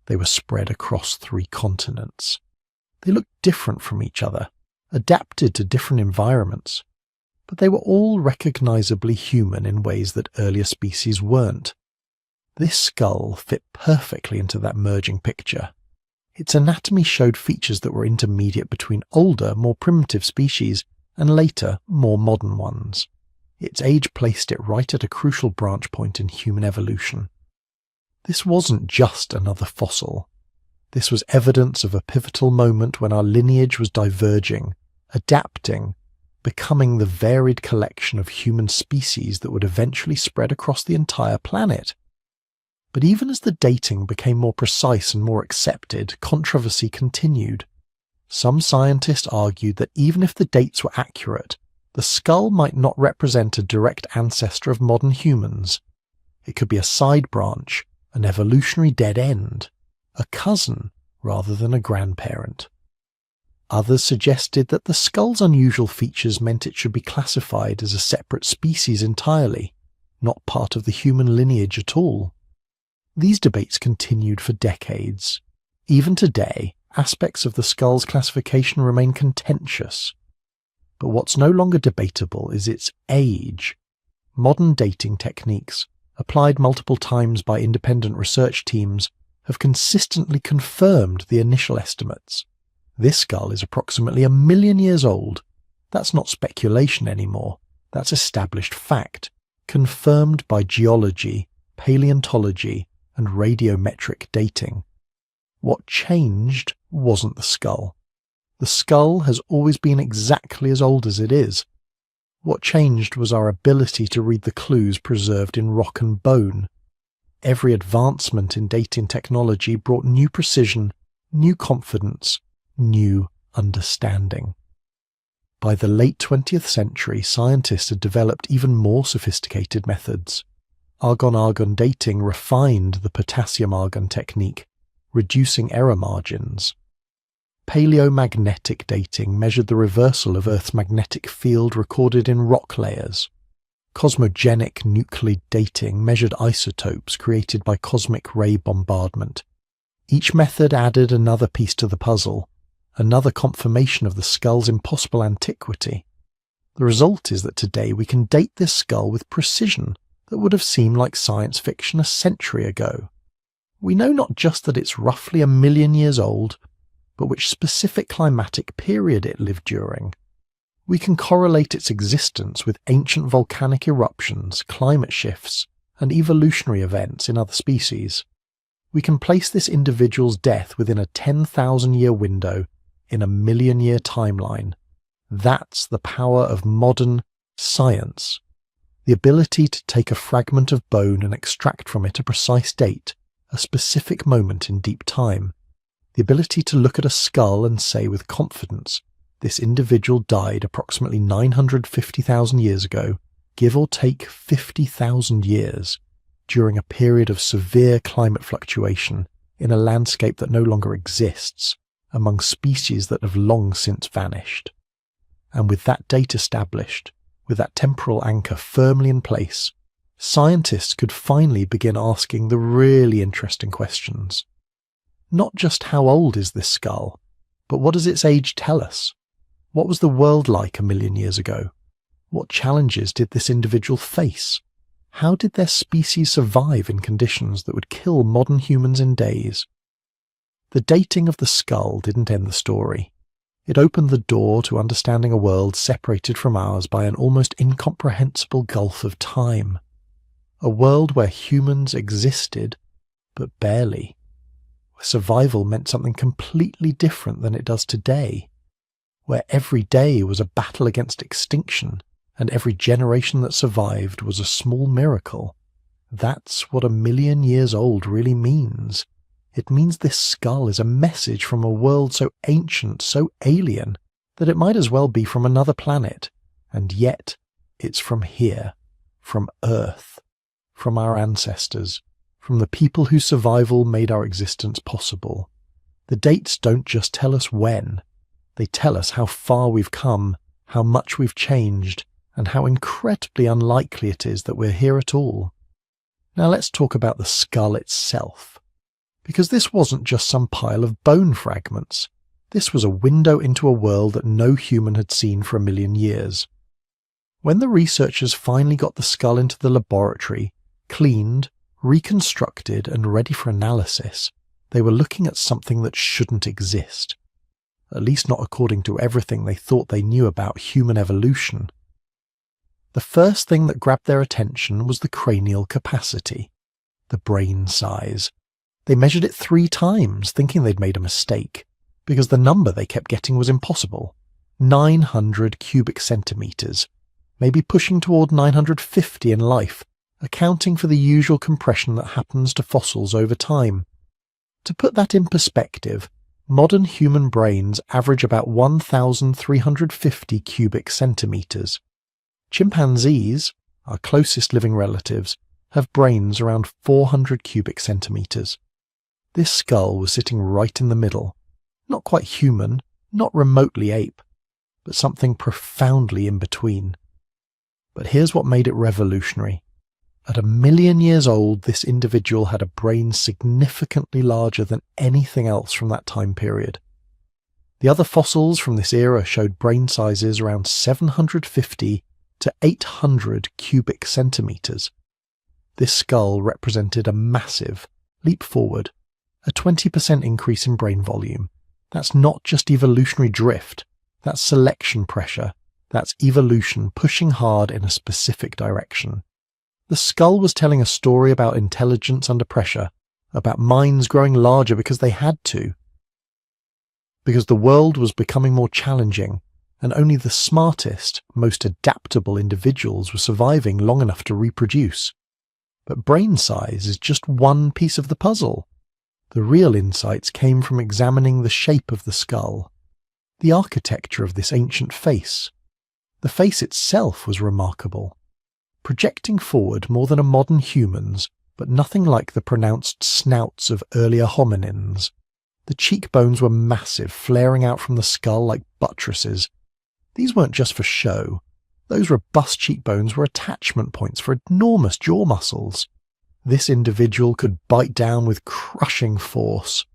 They were spread across 3 continents. They looked different from each other, adapted to different environments, but they were all recognizably human in ways that earlier species weren't. This skull fit perfectly into that merging picture. Its anatomy showed features that were intermediate between older, more primitive species and later, more modern ones. Its age placed it right at a crucial branch point in human evolution. This wasn't just another fossil. This was evidence of a pivotal moment when our lineage was diverging, adapting, becoming the varied collection of human species that would eventually spread across the entire planet. But even as the dating became more precise and more accepted, controversy continued. Some scientists argued that even if the dates were accurate, the skull might not represent a direct ancestor of modern humans. It could be a side branch, an evolutionary dead end, a cousin rather than a grandparent. Others suggested that the skull's unusual features meant it should be classified as a separate species entirely, not part of the human lineage at all. These debates continued for decades. Even today, aspects of the skull's classification remain contentious. But what's no longer debatable is its age. Modern dating techniques, applied multiple times by independent research teams, have consistently confirmed the initial estimates. This skull is approximately 1 million years old. That's not speculation anymore. That's established fact, confirmed by geology, paleontology, and radiometric dating. What changed wasn't the skull. The skull has always been exactly as old as it is. What changed was our ability to read the clues preserved in rock and bone. Every advancement in dating technology brought new precision, new confidence, new understanding. By the late 20th century, scientists had developed even more sophisticated methods. Argon-argon dating refined the potassium-argon technique, reducing error margins. Paleomagnetic dating measured the reversal of Earth's magnetic field recorded in rock layers. Cosmogenic nuclide dating measured isotopes created by cosmic ray bombardment. Each method added another piece to the puzzle, another confirmation of the skull's impossible antiquity. The result is that today we can date this skull with precision that would have seemed like science fiction a century ago. We know not just that it's roughly 1 million years old, but which specific climatic period it lived during. We can correlate its existence with ancient volcanic eruptions, climate shifts, and evolutionary events in other species. We can place this individual's death within a 10,000-year window in a 1 million-year timeline. That's the power of modern science. The ability to take a fragment of bone and extract from it a precise date, a specific moment in deep time. The ability to look at a skull and say with confidence, this individual died approximately 950,000 years ago, give or take 50,000 years, during a period of severe climate fluctuation in a landscape that no longer exists, among species that have long since vanished. And with that date established, with that temporal anchor firmly in place, scientists could finally begin asking the really interesting questions. Not just how old is this skull, but what does its age tell us? What was the world like 1 million years ago? What challenges did this individual face? How did their species survive in conditions that would kill modern humans in days? The dating of the skull didn't end the story. It opened the door to understanding a world separated from ours by an almost incomprehensible gulf of time. A world where humans existed, but barely. Where survival meant something completely different than it does today. Where every day was a battle against extinction, and every generation that survived was a small miracle. That's what 1 million years old really means. It means this skull is a message from a world so ancient, so alien, that it might as well be from another planet. And yet, it's from here, from Earth, from our ancestors, from the people whose survival made our existence possible. The dates don't just tell us when. They tell us how far we've come, how much we've changed, and how incredibly unlikely it is that we're here at all. Now let's talk about the skull itself. Because this wasn't just some pile of bone fragments. This was a window into a world that no human had seen for 1 million years. When the researchers finally got the skull into the laboratory, cleaned, reconstructed, and ready for analysis, they were looking at something that shouldn't exist. At least not according to everything they thought they knew about human evolution. The first thing that grabbed their attention was the cranial capacity, the brain size. They measured it 3 times, thinking they'd made a mistake, because the number they kept getting was impossible. 900 cubic centimeters, maybe pushing toward 950 in life, accounting for the usual compression that happens to fossils over time. To put that in perspective, modern human brains average about 1,350 cubic centimeters. Chimpanzees, our closest living relatives, have brains around 400 cubic centimeters. This skull was sitting right in the middle, not quite human, not remotely ape, but something profoundly in between. But here's what made it revolutionary. At 1 million years old, this individual had a brain significantly larger than anything else from that time period. The other fossils from this era showed brain sizes around 750 to 800 cubic centimeters. This skull represented a massive leap forward, a 20% increase in brain volume. That's not just evolutionary drift, that's selection pressure, that's evolution pushing hard in a specific direction. The skull was telling a story about intelligence under pressure, about minds growing larger because they had to, because the world was becoming more challenging, and only the smartest, most adaptable individuals were surviving long enough to reproduce. But brain size is just one piece of the puzzle. The real insights came from examining the shape of the skull, the architecture of this ancient face. The face itself was remarkable, projecting forward more than a modern human's, but nothing like the pronounced snouts of earlier hominins. The cheekbones were massive, flaring out from the skull like buttresses. These weren't just for show. Those robust cheekbones were attachment points for enormous jaw muscles. This individual could bite down with crushing force.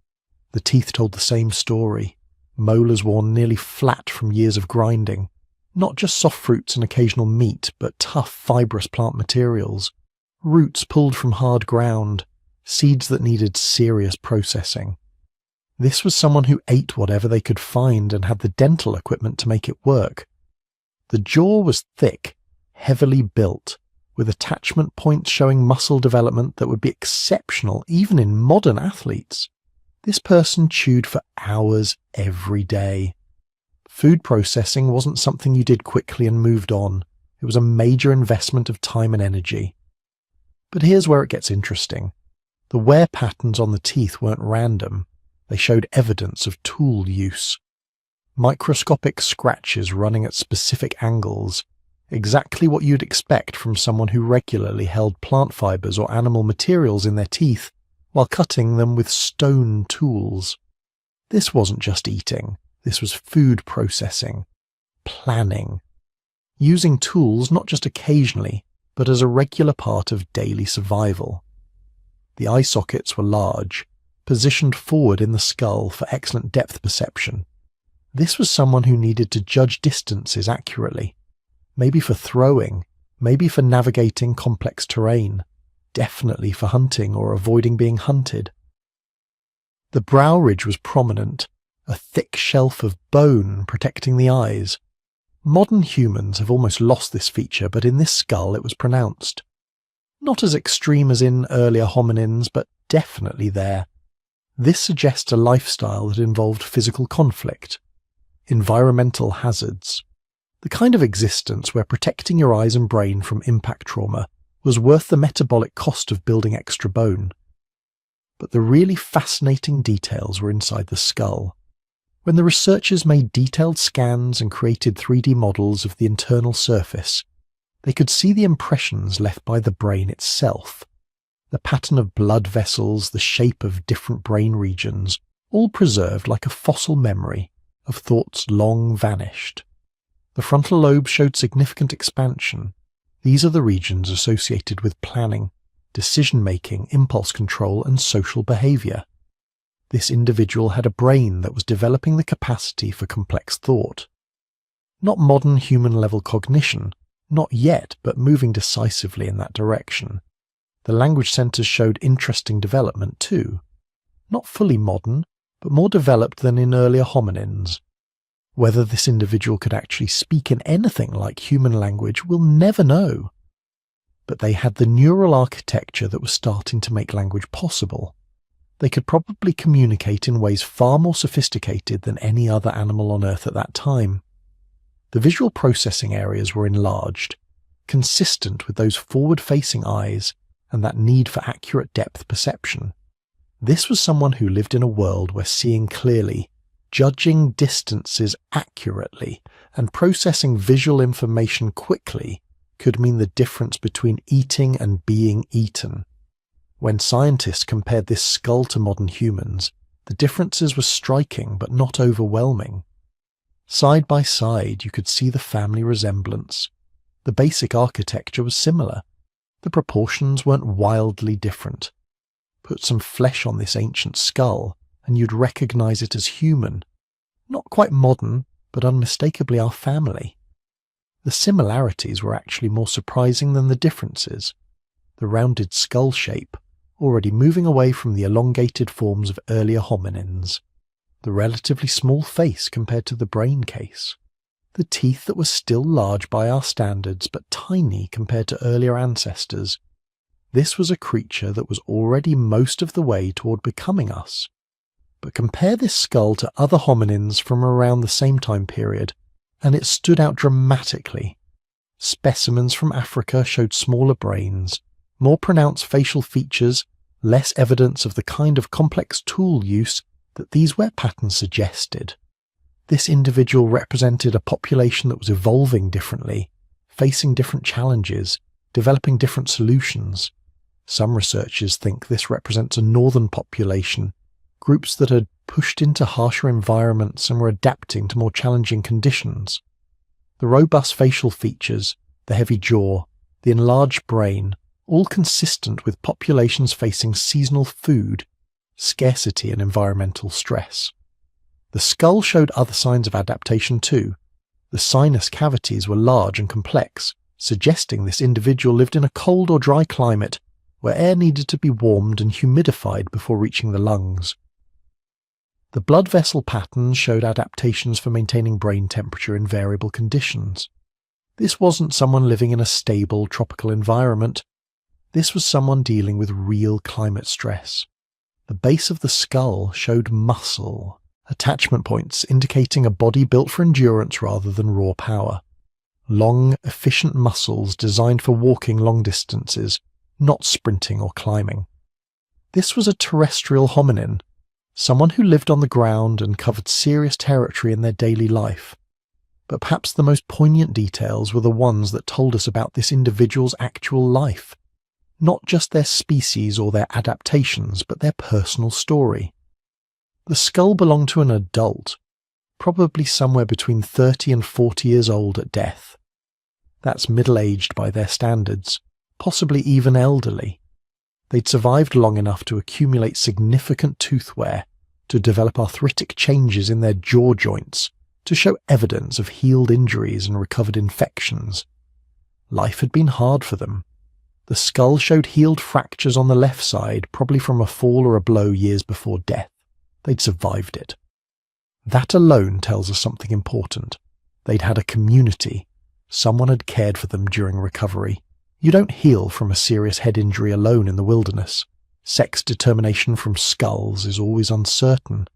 The teeth told the same story. Molars worn nearly flat from years of grinding. Not just soft fruits and occasional meat, but tough, fibrous plant materials. Roots pulled from hard ground. Seeds that needed serious processing. This was someone who ate whatever they could find and had the dental equipment to make it work. The jaw was thick, heavily built, with attachment points showing muscle development that would be exceptional even in modern athletes. This person chewed for hours every day. Food processing wasn't something you did quickly and moved on. It was a major investment of time and energy. But here's where it gets interesting. The wear patterns on the teeth weren't random. They showed evidence of tool use. Microscopic scratches running at specific angles, exactly what you'd expect from someone who regularly held plant fibers or animal materials in their teeth while cutting them with stone tools. This wasn't just eating, this was food processing, planning, using tools not just occasionally, but as a regular part of daily survival. The eye sockets were large, positioned forward in the skull for excellent depth perception. This was someone who needed to judge distances accurately, maybe for throwing, maybe for navigating complex terrain, definitely for hunting or avoiding being hunted. The brow ridge was prominent, a thick shelf of bone protecting the eyes. Modern humans have almost lost this feature, but in this skull it was pronounced. Not as extreme as in earlier hominins, but definitely there. This suggests a lifestyle that involved physical conflict, environmental hazards, the kind of existence where protecting your eyes and brain from impact trauma was worth the metabolic cost of building extra bone. But the really fascinating details were inside the skull. When the researchers made detailed scans and created 3D models of the internal surface, they could see the impressions left by the brain itself. The pattern of blood vessels, the shape of different brain regions, all preserved like a fossil memory of thoughts long vanished. The frontal lobe showed significant expansion. These are the regions associated with planning, decision-making, impulse control, and social behavior. This individual had a brain that was developing the capacity for complex thought. Not modern human-level cognition, not yet, but moving decisively in that direction. The language centers showed interesting development too. Not fully modern, but more developed than in earlier hominins. Whether this individual could actually speak in anything like human language, we'll never know. But they had the neural architecture that was starting to make language possible. They could probably communicate in ways far more sophisticated than any other animal on Earth at that time. The visual processing areas were enlarged, consistent with those forward-facing eyes and that need for accurate depth perception. This was someone who lived in a world where seeing clearly, judging distances accurately, and processing visual information quickly could mean the difference between eating and being eaten. When scientists compared this skull to modern humans, the differences were striking but not overwhelming. Side by side, you could see the family resemblance. The basic architecture was similar. The proportions weren't wildly different. Put some flesh on this ancient skull, and you'd recognize it as human. Not quite modern, but unmistakably our family. The similarities were actually more surprising than the differences. The rounded skull shape, already moving away from the elongated forms of earlier hominins. The relatively small face compared to the brain case. The teeth that were still large by our standards, but tiny compared to earlier ancestors. This was a creature that was already most of the way toward becoming us. But compare this skull to other hominins from around the same time period, and it stood out dramatically. Specimens from Africa showed smaller brains, more pronounced facial features, less evidence of the kind of complex tool use that these wear patterns suggested. This individual represented a population that was evolving differently, facing different challenges, developing different solutions. Some researchers think this represents a northern population, groups that had pushed into harsher environments and were adapting to more challenging conditions. The robust facial features, the heavy jaw, the enlarged brain, all consistent with populations facing seasonal food, scarcity and environmental stress. The skull showed other signs of adaptation too. The sinus cavities were large and complex, suggesting this individual lived in a cold or dry climate where air needed to be warmed and humidified before reaching the lungs. The blood vessel patterns showed adaptations for maintaining brain temperature in variable conditions. This wasn't someone living in a stable tropical environment. This was someone dealing with real climate stress. The base of the skull showed muscle, attachment points indicating a body built for endurance rather than raw power. Long, efficient muscles designed for walking long distances, not sprinting or climbing. This was a terrestrial hominin, someone who lived on the ground and covered serious territory in their daily life. But perhaps the most poignant details were the ones that told us about this individual's actual life. Not just their species or their adaptations, but their personal story. The skull belonged to an adult, probably somewhere between 30 and 40 years old at death. That's middle-aged by their standards, possibly even elderly. They'd survived long enough to accumulate significant tooth wear, to develop arthritic changes in their jaw joints, to show evidence of healed injuries and recovered infections. Life had been hard for them. The skull showed healed fractures on the left side, probably from a fall or a blow years before death. They'd survived it. That alone tells us something important. They'd had a community. Someone had cared for them during recovery. You don't heal from a serious head injury alone in the wilderness. Sex determination from skulls is always uncertain,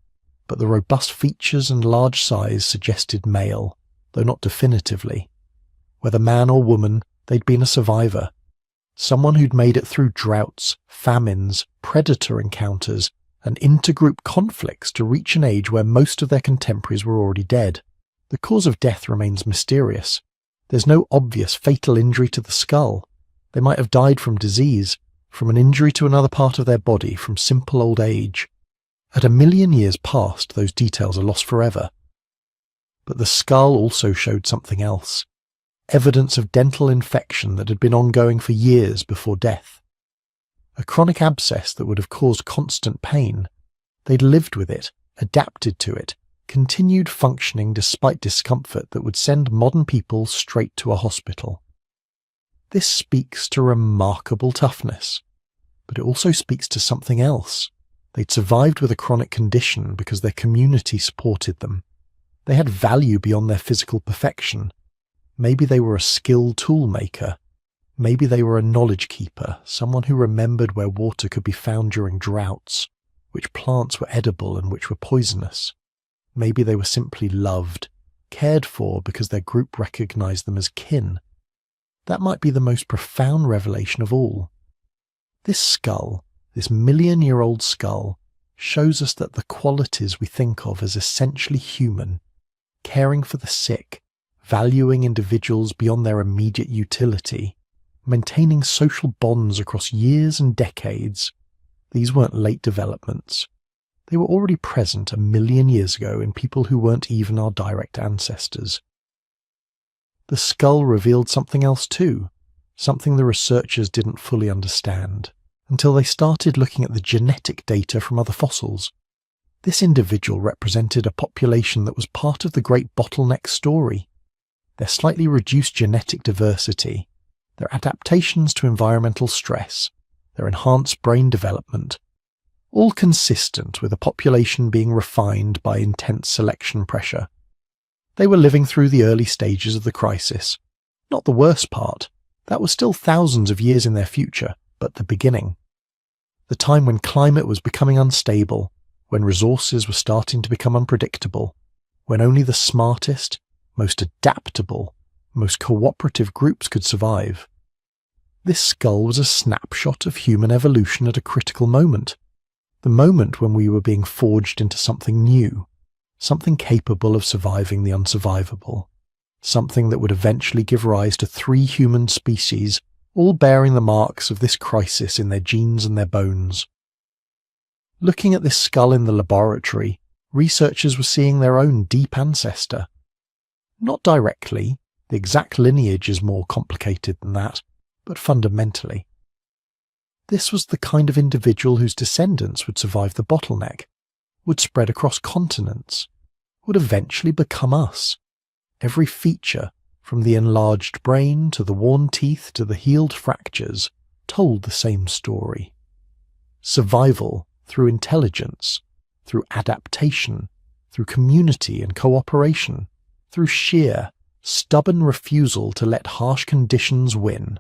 but the robust features and large size suggested male, though not definitively. Whether man or woman, they'd been a survivor. Someone who'd made it through droughts, famines, predator encounters, and intergroup conflicts to reach an age where most of their contemporaries were already dead. The cause of death remains mysterious. There's no obvious fatal injury to the skull. They might have died from disease, from an injury to another part of their body, from simple old age. At 1,000,000 years past, those details are lost forever. But the skull also showed something else. Evidence of dental infection that had been ongoing for years before death. A chronic abscess that would have caused constant pain. They'd lived with it, adapted to it, continued functioning despite discomfort that would send modern people straight to a hospital. This speaks to remarkable toughness, but it also speaks to something else. They'd survived with a chronic condition because their community supported them. They had value beyond their physical perfection. Maybe they were a skilled tool maker. Maybe they were a knowledge keeper, someone who remembered where water could be found during droughts, which plants were edible and which were poisonous. Maybe they were simply loved, cared for because their group recognized them as kin. That might be the most profound revelation of all. This skull, this 1,000,000-year-old skull, shows us that the qualities we think of as essentially human, caring for the sick, valuing individuals beyond their immediate utility, maintaining social bonds across years and decades. These weren't late developments. They were already present 1 million years ago in people who weren't even our direct ancestors. The skull revealed something else too, something the researchers didn't fully understand, until they started looking at the genetic data from other fossils. This individual represented a population that was part of the great bottleneck story. Their slightly reduced genetic diversity, their adaptations to environmental stress, their enhanced brain development, all consistent with a population being refined by intense selection pressure. They were living through the early stages of the crisis. Not the worst part. That was still thousands of years in their future, but the beginning. The time when climate was becoming unstable, when resources were starting to become unpredictable, when only the smartest, most adaptable, most cooperative groups could survive. This skull was a snapshot of human evolution at a critical moment. The moment when we were being forged into something new, something capable of surviving the unsurvivable, something that would eventually give rise to 3 human species, all bearing the marks of this crisis in their genes and their bones. Looking at this skull in the laboratory, researchers were seeing their own deep ancestor. Not directly, the exact lineage is more complicated than that, but fundamentally. This was the kind of individual whose descendants would survive the bottleneck, would spread across continents, would eventually become us. Every feature, from the enlarged brain to the worn teeth to the healed fractures, told the same story. Survival through intelligence, through adaptation, through community and cooperation, through sheer, stubborn refusal to let harsh conditions win.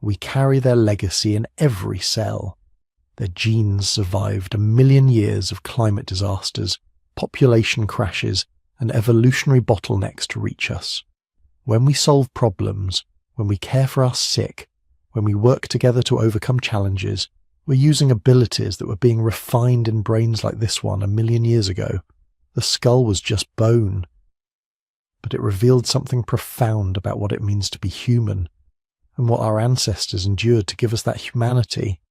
We carry their legacy in every cell. Their genes survived 1 million years of climate disasters, population crashes, and evolutionary bottlenecks to reach us. When we solve problems, when we care for our sick, when we work together to overcome challenges, we're using abilities that were being refined in brains like this one 1 million years ago. The skull was just bone. But it revealed something profound about what it means to be human, and what our ancestors endured to give us that humanity.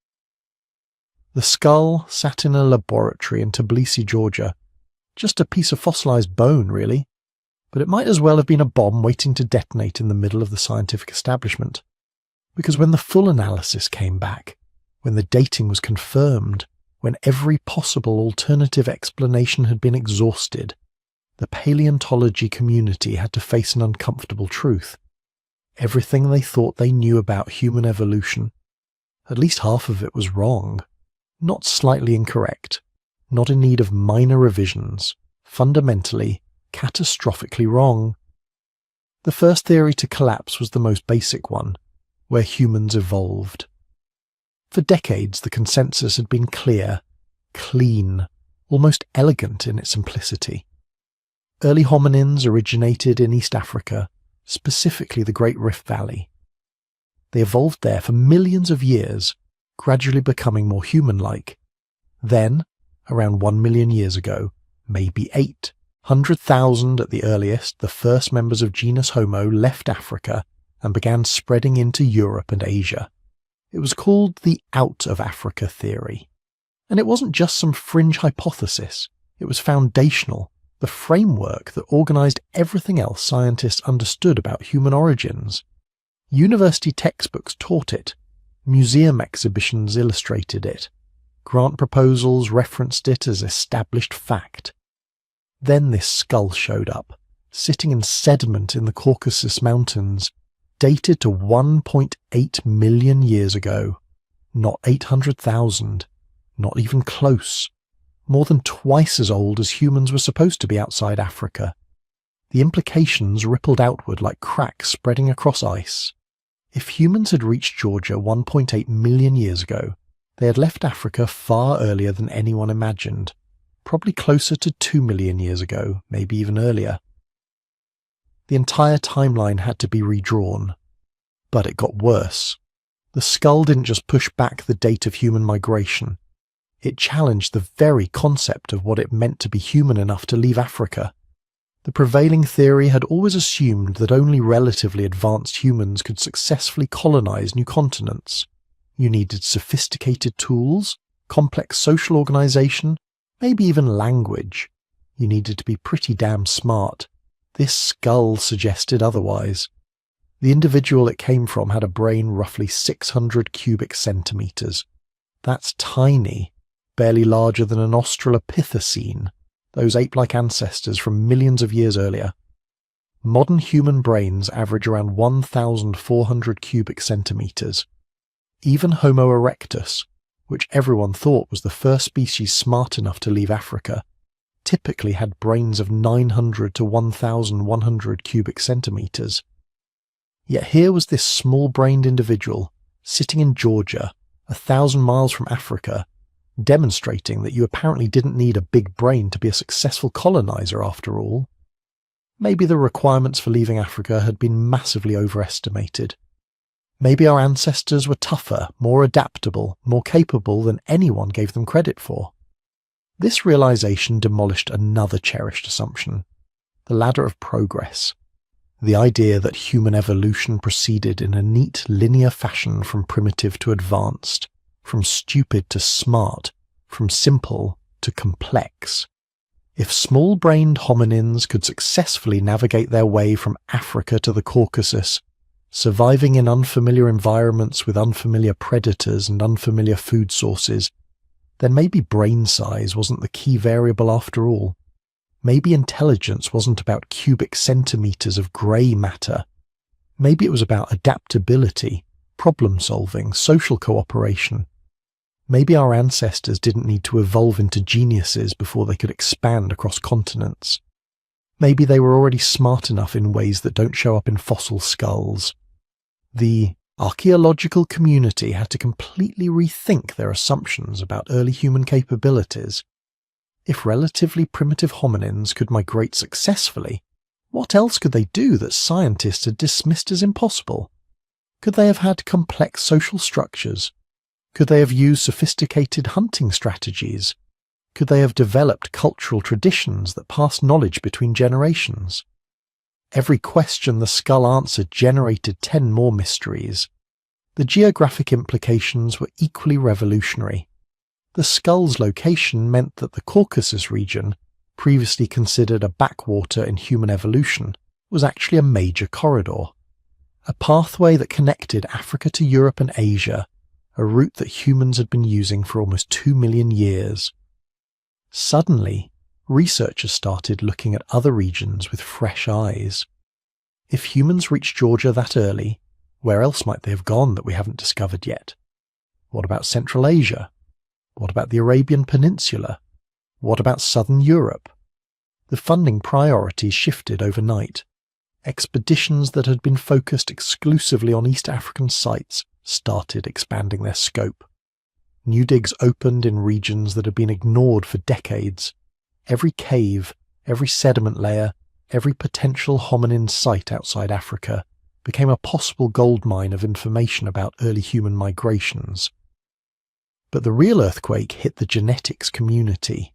The skull sat in a laboratory in Tbilisi, Georgia. Just a piece of fossilized bone, really. But it might as well have been a bomb waiting to detonate in the middle of the scientific establishment. Because when the full analysis came back, when the dating was confirmed, when every possible alternative explanation had been exhausted, the paleontology community had to face an uncomfortable truth. Everything they thought they knew about human evolution, at least half of it was wrong, not slightly incorrect, not in need of minor revisions, fundamentally, catastrophically wrong. The first theory to collapse was the most basic one, where humans evolved. For decades, the consensus had been clear, clean, almost elegant in its simplicity. Early hominins originated in East Africa, specifically the Great Rift Valley. They evolved there for millions of years, gradually becoming more human-like. Then, around 1 million years ago, maybe 800,000 at the earliest, the first members of genus Homo left Africa and began spreading into Europe and Asia. It was called the Out of Africa theory. And it wasn't just some fringe hypothesis. It was foundational, the framework that organized everything else scientists understood about human origins. University textbooks taught it. Museum exhibitions illustrated it. Grant proposals referenced it as established fact. Then this skull showed up, sitting in sediment in the Caucasus Mountains, dated to 1.8 million years ago. Not 800,000. Not even close. More than twice as old as humans were supposed to be outside Africa. The implications rippled outward like cracks spreading across ice. If humans had reached Georgia 1.8 million years ago, they had left Africa far earlier than anyone imagined, probably closer to 2 million years ago, maybe even earlier. The entire timeline had to be redrawn. But it got worse. The skull didn't just push back the date of human migration. It challenged the very concept of what it meant to be human enough to leave Africa. The prevailing theory had always assumed that only relatively advanced humans could successfully colonize new continents. You needed sophisticated tools, complex social organization, maybe even language. You needed to be pretty damn smart. This skull suggested otherwise. The individual it came from had a brain roughly 600 cubic centimeters. That's tiny, barely larger than an Australopithecine, those ape-like ancestors from millions of years earlier. Modern human brains average around 1,400 cubic centimeters. Even Homo erectus, which everyone thought was the first species smart enough to leave Africa, typically had brains of 900 to 1,100 cubic centimeters. Yet here was this small-brained individual, sitting in Georgia, 1,000 miles from Africa, demonstrating that you apparently didn't need a big brain to be a successful colonizer after all. Maybe the requirements for leaving Africa had been massively overestimated. Maybe our ancestors were tougher, more adaptable, more capable than anyone gave them credit for. This realization demolished another cherished assumption, the ladder of progress. The idea that human evolution proceeded in a neat, linear fashion from primitive to advanced, from stupid to smart, from simple to complex. If small-brained hominins could successfully navigate their way from Africa to the Caucasus, surviving in unfamiliar environments with unfamiliar predators and unfamiliar food sources, then maybe brain size wasn't the key variable after all. Maybe intelligence wasn't about cubic centimeters of grey matter. Maybe it was about adaptability, problem-solving, social cooperation. Maybe our ancestors didn't need to evolve into geniuses before they could expand across continents. Maybe they were already smart enough in ways that don't show up in fossil skulls. The archaeological community had to completely rethink their assumptions about early human capabilities. If relatively primitive hominins could migrate successfully, what else could they do that scientists had dismissed as impossible? Could they have had complex social structures? Could they have used sophisticated hunting strategies? Could they have developed cultural traditions that passed knowledge between generations? Every question the skull answered generated 10 more mysteries. The geographic implications were equally revolutionary. The skull's location meant that the Caucasus region, previously considered a backwater in human evolution, was actually a major corridor. A pathway that connected Africa to Europe and Asia, a route that humans had been using for almost 2 million years. Suddenly, researchers started looking at other regions with fresh eyes. If humans reached Georgia that early, where else might they have gone that we haven't discovered yet? What about Central Asia? What about the Arabian Peninsula? What about Southern Europe? The funding priorities shifted overnight. Expeditions that had been focused exclusively on East African sites started expanding their scope. New digs opened in regions that had been ignored for decades. Every cave, every sediment layer, every potential hominin site outside Africa became a possible goldmine of information about early human migrations. But the real earthquake hit the genetics community.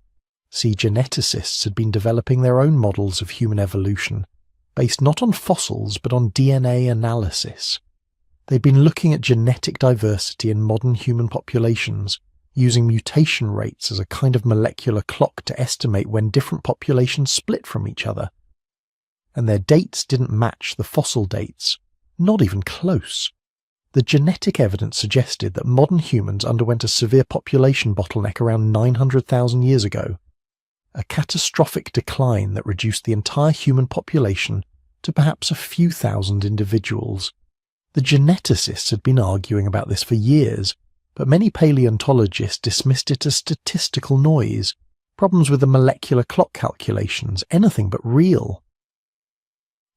See, geneticists had been developing their own models of human evolution, based not on fossils but on DNA analysis. They'd been looking at genetic diversity in modern human populations, using mutation rates as a kind of molecular clock to estimate when different populations split from each other. And their dates didn't match the fossil dates, not even close. The genetic evidence suggested that modern humans underwent a severe population bottleneck around 900,000 years ago, a catastrophic decline that reduced the entire human population to perhaps a few thousand individuals. The geneticists had been arguing about this for years, but many paleontologists dismissed it as statistical noise, problems with the molecular clock calculations, anything but real.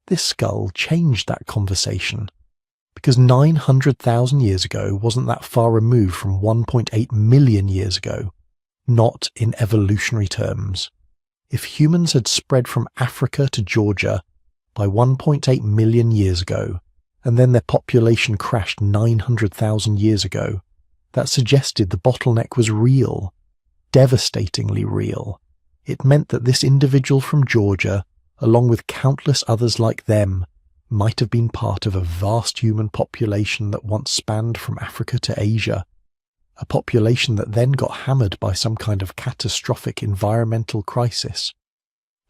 This skull changed that conversation, because 900,000 years ago wasn't that far removed from 1.8 million years ago, not in evolutionary terms. If humans had spread from Africa to Georgia by 1.8 million years ago, and then their population crashed 900,000 years ago, that suggested the bottleneck was real, devastatingly real. It meant that this individual from Georgia, along with countless others like them, might have been part of a vast human population that once spanned from Africa to Asia, a population that then got hammered by some kind of catastrophic environmental crisis,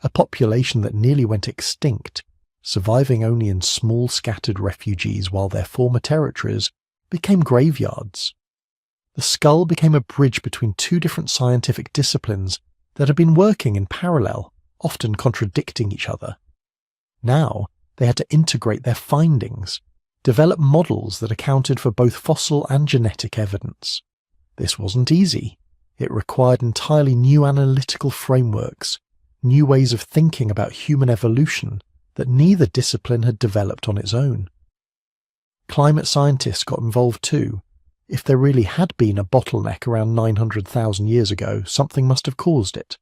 a population that nearly went extinct, surviving only in small scattered refugees while their former territories became graveyards. The skull became a bridge between two different scientific disciplines that had been working in parallel, often contradicting each other. Now, they had to integrate their findings, develop models that accounted for both fossil and genetic evidence. This wasn't easy. It required entirely new analytical frameworks, new ways of thinking about human evolution that neither discipline had developed on its own. Climate scientists got involved too. If there really had been a bottleneck around 900,000 years ago, something must have caused it.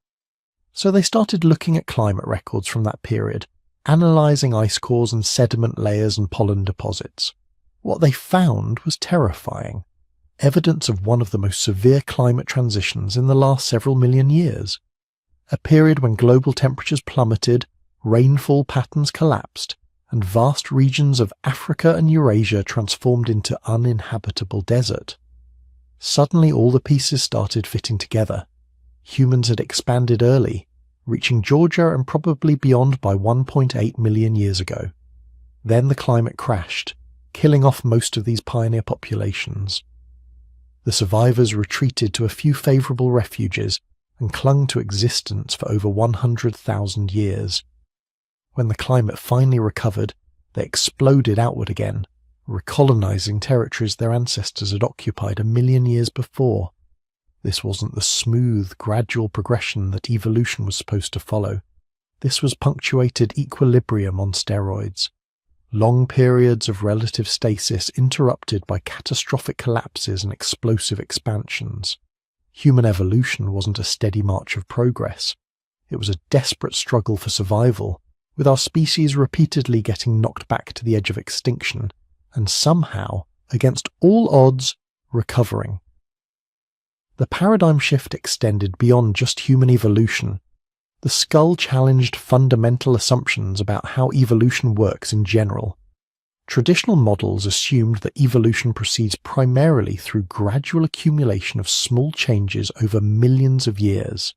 So they started looking at climate records from that period, analysing ice cores and sediment layers and pollen deposits. What they found was terrifying. Evidence of one of the most severe climate transitions in the last several million years. A period when global temperatures plummeted, rainfall patterns collapsed, and vast regions of Africa and Eurasia transformed into uninhabitable desert. Suddenly all the pieces started fitting together. Humans had expanded early, reaching Georgia and probably beyond by 1.8 million years ago. Then the climate crashed, killing off most of these pioneer populations. The survivors retreated to a few favourable refuges and clung to existence for over 100,000 years. When the climate finally recovered, they exploded outward again, recolonizing territories their ancestors had occupied a million years before. This wasn't the smooth, gradual progression that evolution was supposed to follow. This was punctuated equilibrium on steroids. Long periods of relative stasis interrupted by catastrophic collapses and explosive expansions. Human evolution wasn't a steady march of progress. It was a desperate struggle for survival, with our species repeatedly getting knocked back to the edge of extinction, and somehow, against all odds, recovering. The paradigm shift extended beyond just human evolution. The skull challenged fundamental assumptions about how evolution works in general. Traditional models assumed that evolution proceeds primarily through gradual accumulation of small changes over millions of years.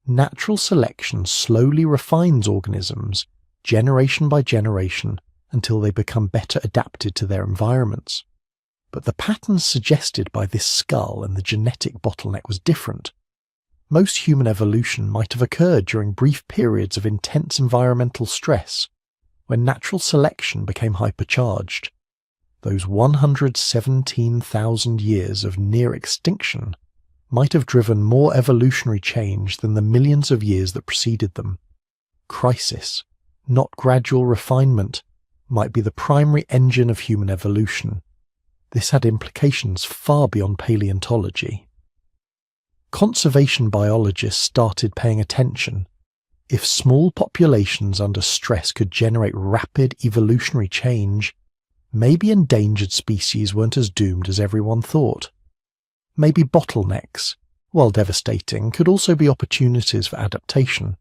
Natural selection slowly refines organisms, generation by generation, until they become better adapted to their environments. But the patterns suggested by this skull and the genetic bottleneck was different. Most human evolution might have occurred during brief periods of intense environmental stress, when natural selection became hypercharged. Those 117,000 years of near extinction might have driven more evolutionary change than the millions of years that preceded them. Crisis, not gradual refinement, might be the primary engine of human evolution. This had implications far beyond paleontology. Conservation biologists started paying attention. If small populations under stress could generate rapid evolutionary change, maybe endangered species weren't as doomed as everyone thought. Maybe bottlenecks, while devastating, could also be opportunities for adaptation.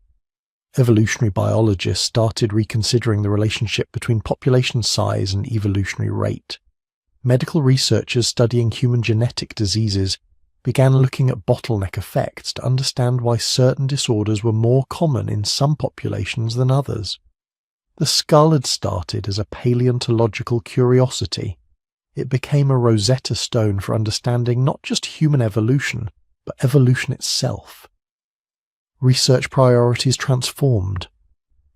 Evolutionary biologists started reconsidering the relationship between population size and evolutionary rate. Medical researchers studying human genetic diseases began looking at bottleneck effects to understand why certain disorders were more common in some populations than others. The skull had started as a paleontological curiosity. It became a Rosetta Stone for understanding not just human evolution, but evolution itself. Research priorities transformed.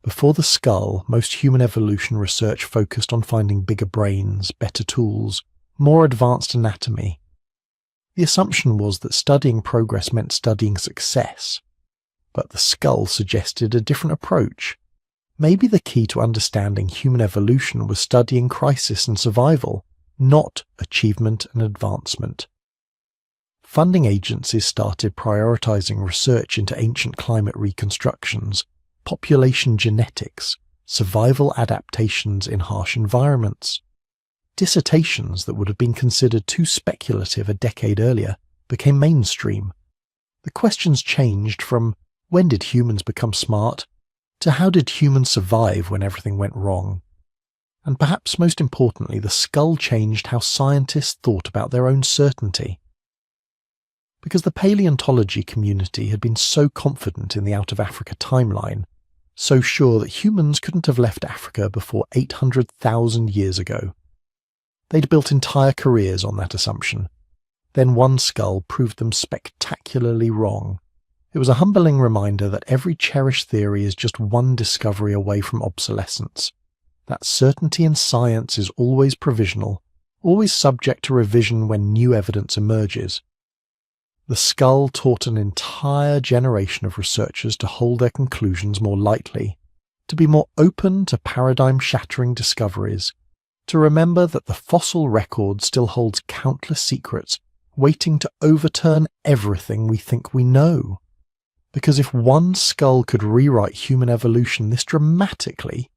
Before the skull, most human evolution research focused on finding bigger brains, better tools, more advanced anatomy. The assumption was that studying progress meant studying success. But the skull suggested a different approach. Maybe the key to understanding human evolution was studying crisis and survival, not achievement and advancement. Funding agencies started prioritizing research into ancient climate reconstructions, population genetics, survival adaptations in harsh environments. Dissertations that would have been considered too speculative a decade earlier became mainstream. The questions changed from when did humans become smart to how did humans survive when everything went wrong. And perhaps most importantly, the skull changed how scientists thought about their own certainty. Because the paleontology community had been so confident in the Out of Africa timeline, so sure that humans couldn't have left Africa before 800,000 years ago. They'd built entire careers on that assumption. Then one skull proved them spectacularly wrong. It was a humbling reminder that every cherished theory is just one discovery away from obsolescence. That certainty in science is always provisional, always subject to revision when new evidence emerges. The skull taught an entire generation of researchers to hold their conclusions more lightly, to be more open to paradigm-shattering discoveries, to remember that the fossil record still holds countless secrets waiting to overturn everything we think we know. Because if one skull could rewrite human evolution this dramatically,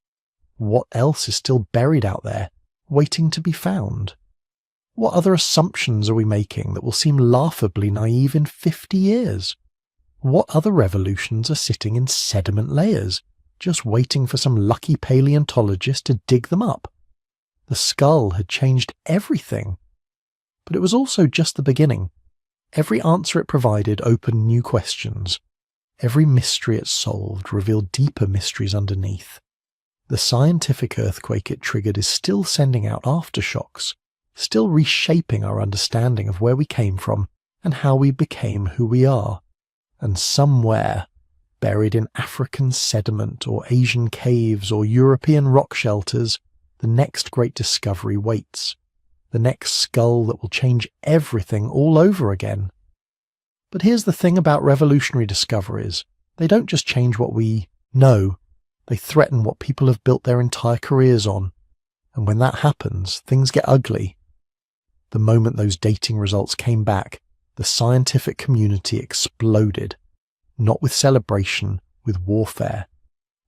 what else is still buried out there, waiting to be found? What other assumptions are we making that will seem laughably naive in 50 years? What other revolutions are sitting in sediment layers, just waiting for some lucky paleontologist to dig them up? The skull had changed everything. But it was also just the beginning. Every answer it provided opened new questions. Every mystery it solved revealed deeper mysteries underneath. The scientific earthquake it triggered is still sending out aftershocks, still reshaping our understanding of where we came from and how we became who we are. And somewhere, buried in African sediment or Asian caves or European rock shelters, the next great discovery waits. The next skull that will change everything all over again. But here's the thing about revolutionary discoveries. They don't just change what we know, they threaten what people have built their entire careers on. And when that happens, things get ugly. The moment those dating results came back, the scientific community exploded. Not with celebration, with warfare.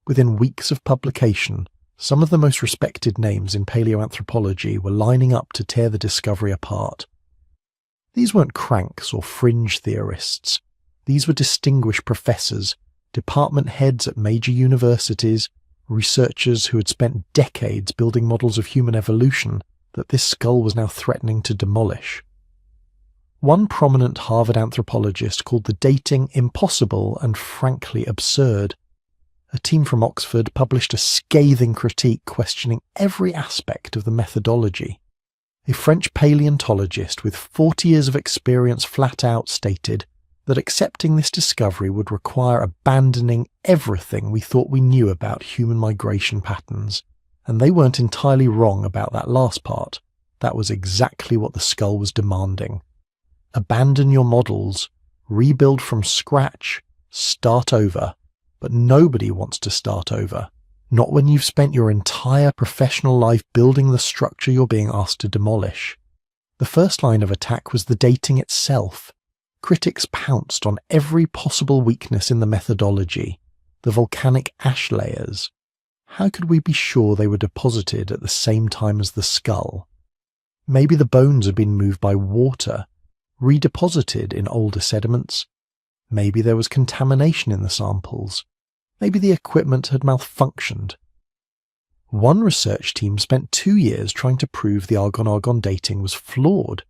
Within weeks of publication, some of the most respected names in paleoanthropology were lining up to tear the discovery apart. These weren't cranks or fringe theorists. These were distinguished professors, department heads at major universities, researchers who had spent decades building models of human evolution that this skull was now threatening to demolish. One prominent Harvard anthropologist called the dating impossible and frankly absurd. A team from Oxford published a scathing critique questioning every aspect of the methodology. A French paleontologist with 40 years of experience flat out stated that accepting this discovery would require abandoning everything we thought we knew about human migration patterns. And they weren't entirely wrong about that last part. That was exactly what the skull was demanding. Abandon your models, rebuild from scratch, start over. But nobody wants to start over. Not when you've spent your entire professional life building the structure you're being asked to demolish. The first line of attack was the dating itself. Critics pounced on every possible weakness in the methodology. The volcanic ash layers. How could we be sure they were deposited at the same time as the skull? Maybe the bones had been moved by water, redeposited in older sediments. Maybe there was contamination in the samples. Maybe the equipment had malfunctioned. One research team spent 2 years trying to prove the argon-argon dating was flawed.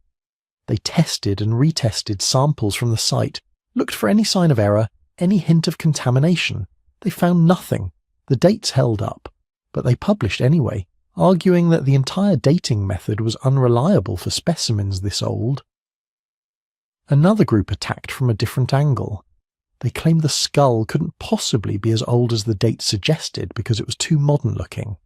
They tested and retested samples from the site, looked for any sign of error, any hint of contamination. They found nothing. The dates held up, but they published anyway, arguing that the entire dating method was unreliable for specimens this old. Another group attacked from a different angle. They claimed the skull couldn't possibly be as old as the date suggested because it was too modern looking.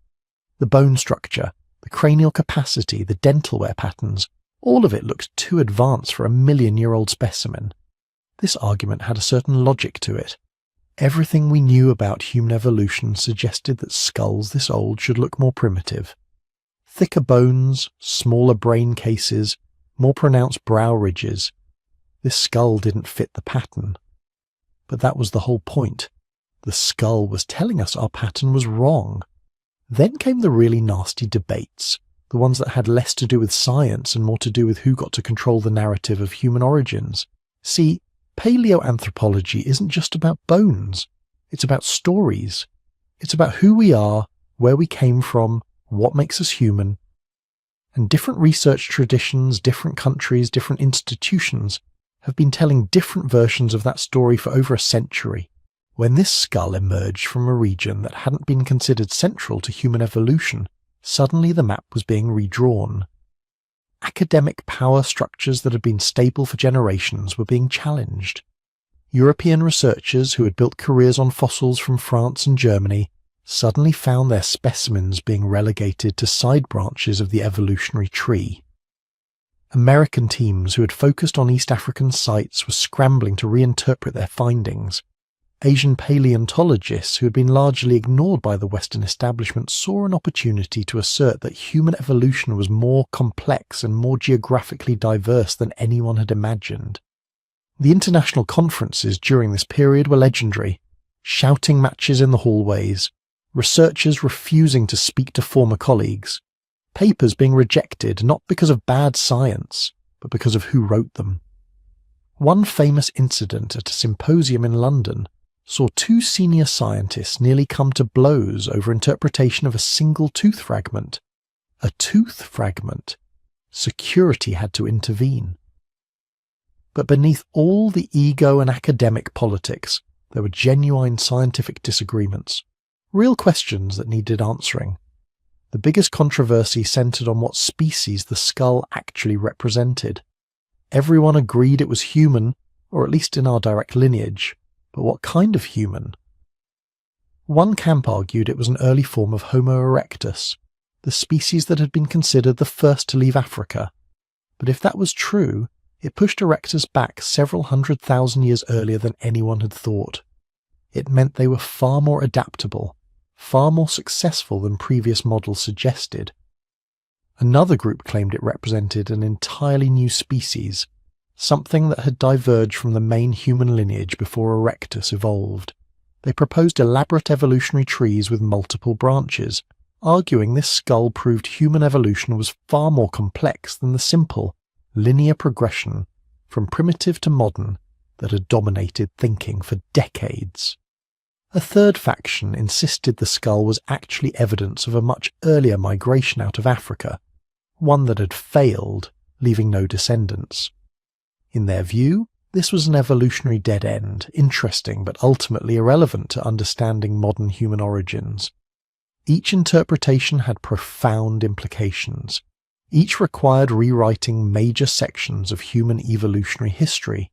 The bone structure, the cranial capacity, the dental wear patterns, all of it looked too advanced for a 1,000,000-year-old specimen. This argument had a certain logic to it. Everything we knew about human evolution suggested that skulls this old should look more primitive. Thicker bones, smaller brain cases, more pronounced brow ridges. This skull didn't fit the pattern. But that was the whole point. The skull was telling us our pattern was wrong. Then came the really nasty debates, the ones that had less to do with science and more to do with who got to control the narrative of human origins. See, paleoanthropology isn't just about bones. It's about stories. It's about who we are, where we came from, what makes us human. And different research traditions, different countries, different institutions have been telling different versions of that story for over a century. When this skull emerged from a region that hadn't been considered central to human evolution, suddenly the map was being redrawn. Academic power structures that had been stable for generations were being challenged. European researchers who had built careers on fossils from France and Germany suddenly found their specimens being relegated to side branches of the evolutionary tree. American teams who had focused on East African sites were scrambling to reinterpret their findings. Asian paleontologists who had been largely ignored by the Western establishment saw an opportunity to assert that human evolution was more complex and more geographically diverse than anyone had imagined. The international conferences during this period were legendary. Shouting matches in the hallways, researchers refusing to speak to former colleagues, papers being rejected not because of bad science, but because of who wrote them. One famous incident at a symposium in London saw two senior scientists nearly come to blows over interpretation of a single tooth fragment. A tooth fragment. Security had to intervene. But beneath all the ego and academic politics, there were genuine scientific disagreements, real questions that needed answering. The biggest controversy centered on what species the skull actually represented. Everyone agreed it was human, or at least in our direct lineage. But what kind of human? One camp argued it was an early form of Homo erectus, the species that had been considered the first to leave Africa. But if that was true, it pushed erectus back several 100,000 years earlier than anyone had thought. It meant they were far more adaptable, far more successful than previous models suggested. Another group claimed it represented an entirely new species, something that had diverged from the main human lineage before erectus evolved. They proposed elaborate evolutionary trees with multiple branches, arguing this skull proved human evolution was far more complex than the simple, linear progression from primitive to modern that had dominated thinking for decades. A third faction insisted the skull was actually evidence of a much earlier migration out of Africa, one that had failed, leaving no descendants. In their view, this was an evolutionary dead end, interesting but ultimately irrelevant to understanding modern human origins. Each interpretation had profound implications. Each required rewriting major sections of human evolutionary history,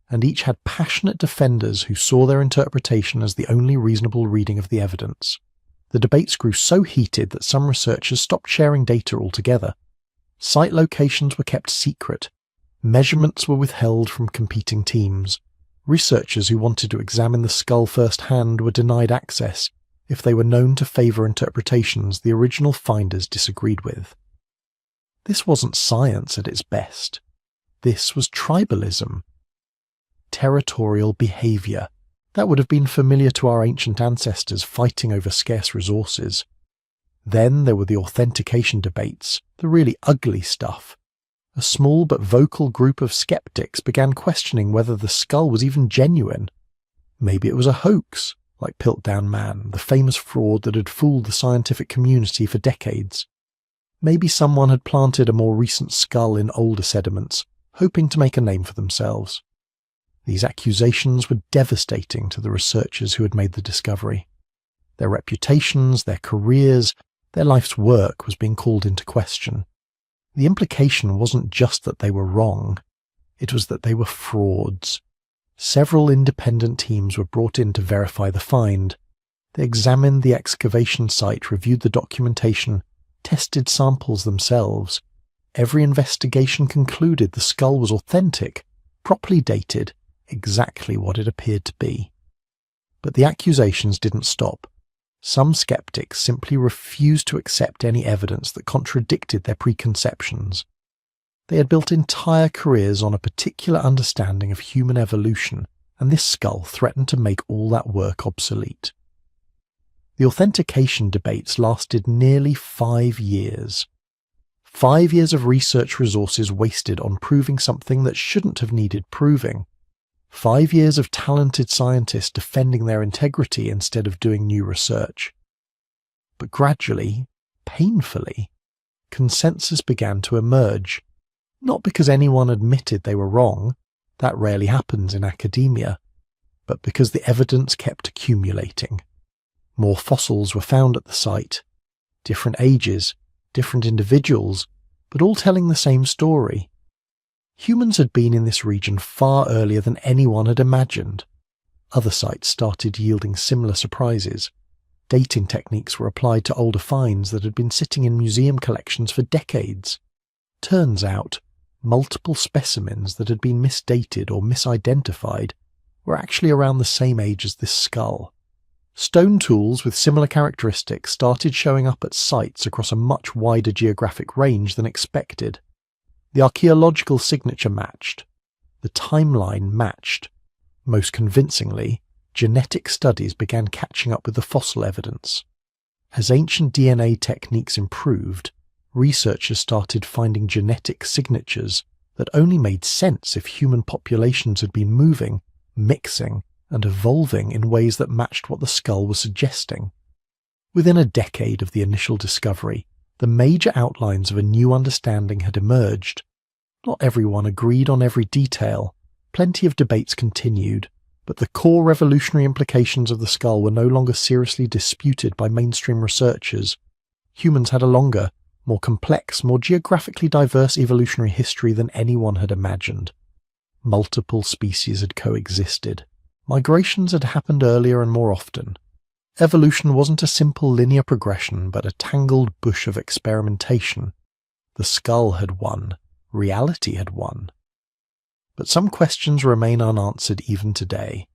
and each had passionate defenders who saw their interpretation as the only reasonable reading of the evidence. The debates grew so heated that some researchers stopped sharing data altogether. Site locations were kept secret. Measurements were withheld from competing teams. Researchers who wanted to examine the skull firsthand were denied access if they were known to favour interpretations the original finders disagreed with. This wasn't science at its best. This was tribalism. Territorial behaviour. That would have been familiar to our ancient ancestors fighting over scarce resources. Then there were the authentication debates, the really ugly stuff. A small but vocal group of skeptics began questioning whether the skull was even genuine. Maybe it was a hoax, like Piltdown Man, the famous fraud that had fooled the scientific community for decades. Maybe someone had planted a more recent skull in older sediments, hoping to make a name for themselves. These accusations were devastating to the researchers who had made the discovery. Their reputations, their careers, their life's work was being called into question. The implication wasn't just that they were wrong, it was that they were frauds. Several independent teams were brought in to verify the find. They examined the excavation site, reviewed the documentation, tested samples themselves. Every investigation concluded the skull was authentic, properly dated, exactly what it appeared to be. But the accusations didn't stop. Some skeptics simply refused to accept any evidence that contradicted their preconceptions. They had built entire careers on a particular understanding of human evolution, and this skull threatened to make all that work obsolete. The authentication debates lasted nearly 5 years. 5 years of research resources wasted on proving something that shouldn't have needed proving. 5 years of talented scientists defending their integrity instead of doing new research. But gradually, painfully, consensus began to emerge, not because anyone admitted they were wrong, that rarely happens in academia, but because the evidence kept accumulating. More fossils were found at the site, different ages, different individuals, but all telling the same story. Humans had been in this region far earlier than anyone had imagined. Other sites started yielding similar surprises. Dating techniques were applied to older finds that had been sitting in museum collections for decades. Turns out, multiple specimens that had been misdated or misidentified were actually around the same age as this skull. Stone tools with similar characteristics started showing up at sites across a much wider geographic range than expected. The archaeological signature matched. The timeline matched. Most convincingly, genetic studies began catching up with the fossil evidence. As ancient DNA techniques improved, researchers started finding genetic signatures that only made sense if human populations had been moving, mixing, and evolving in ways that matched what the skull was suggesting. Within a decade of the initial discovery, the major outlines of a new understanding had emerged. Not everyone agreed on every detail. Plenty of debates continued, but the core revolutionary implications of the skull were no longer seriously disputed by mainstream researchers. Humans had a longer, more complex, more geographically diverse evolutionary history than anyone had imagined. Multiple species had coexisted. Migrations had happened earlier and more often. Evolution wasn't a simple linear progression, but a tangled bush of experimentation. The skull had won. Reality had won. But some questions remain unanswered even today.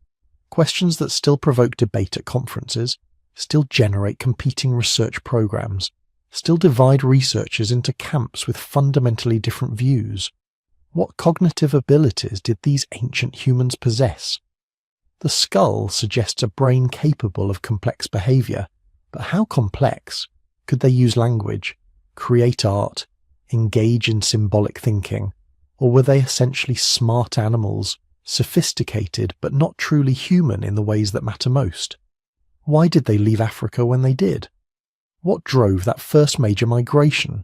Questions that still provoke debate at conferences, still generate competing research programs, still divide researchers into camps with fundamentally different views. What cognitive abilities did these ancient humans possess? The skull suggests a brain capable of complex behavior, but how complex? Could they use language, create art, engage in symbolic thinking, or were they essentially smart animals, sophisticated but not truly human in the ways that matter most? Why did they leave Africa when they did? What drove that first major migration?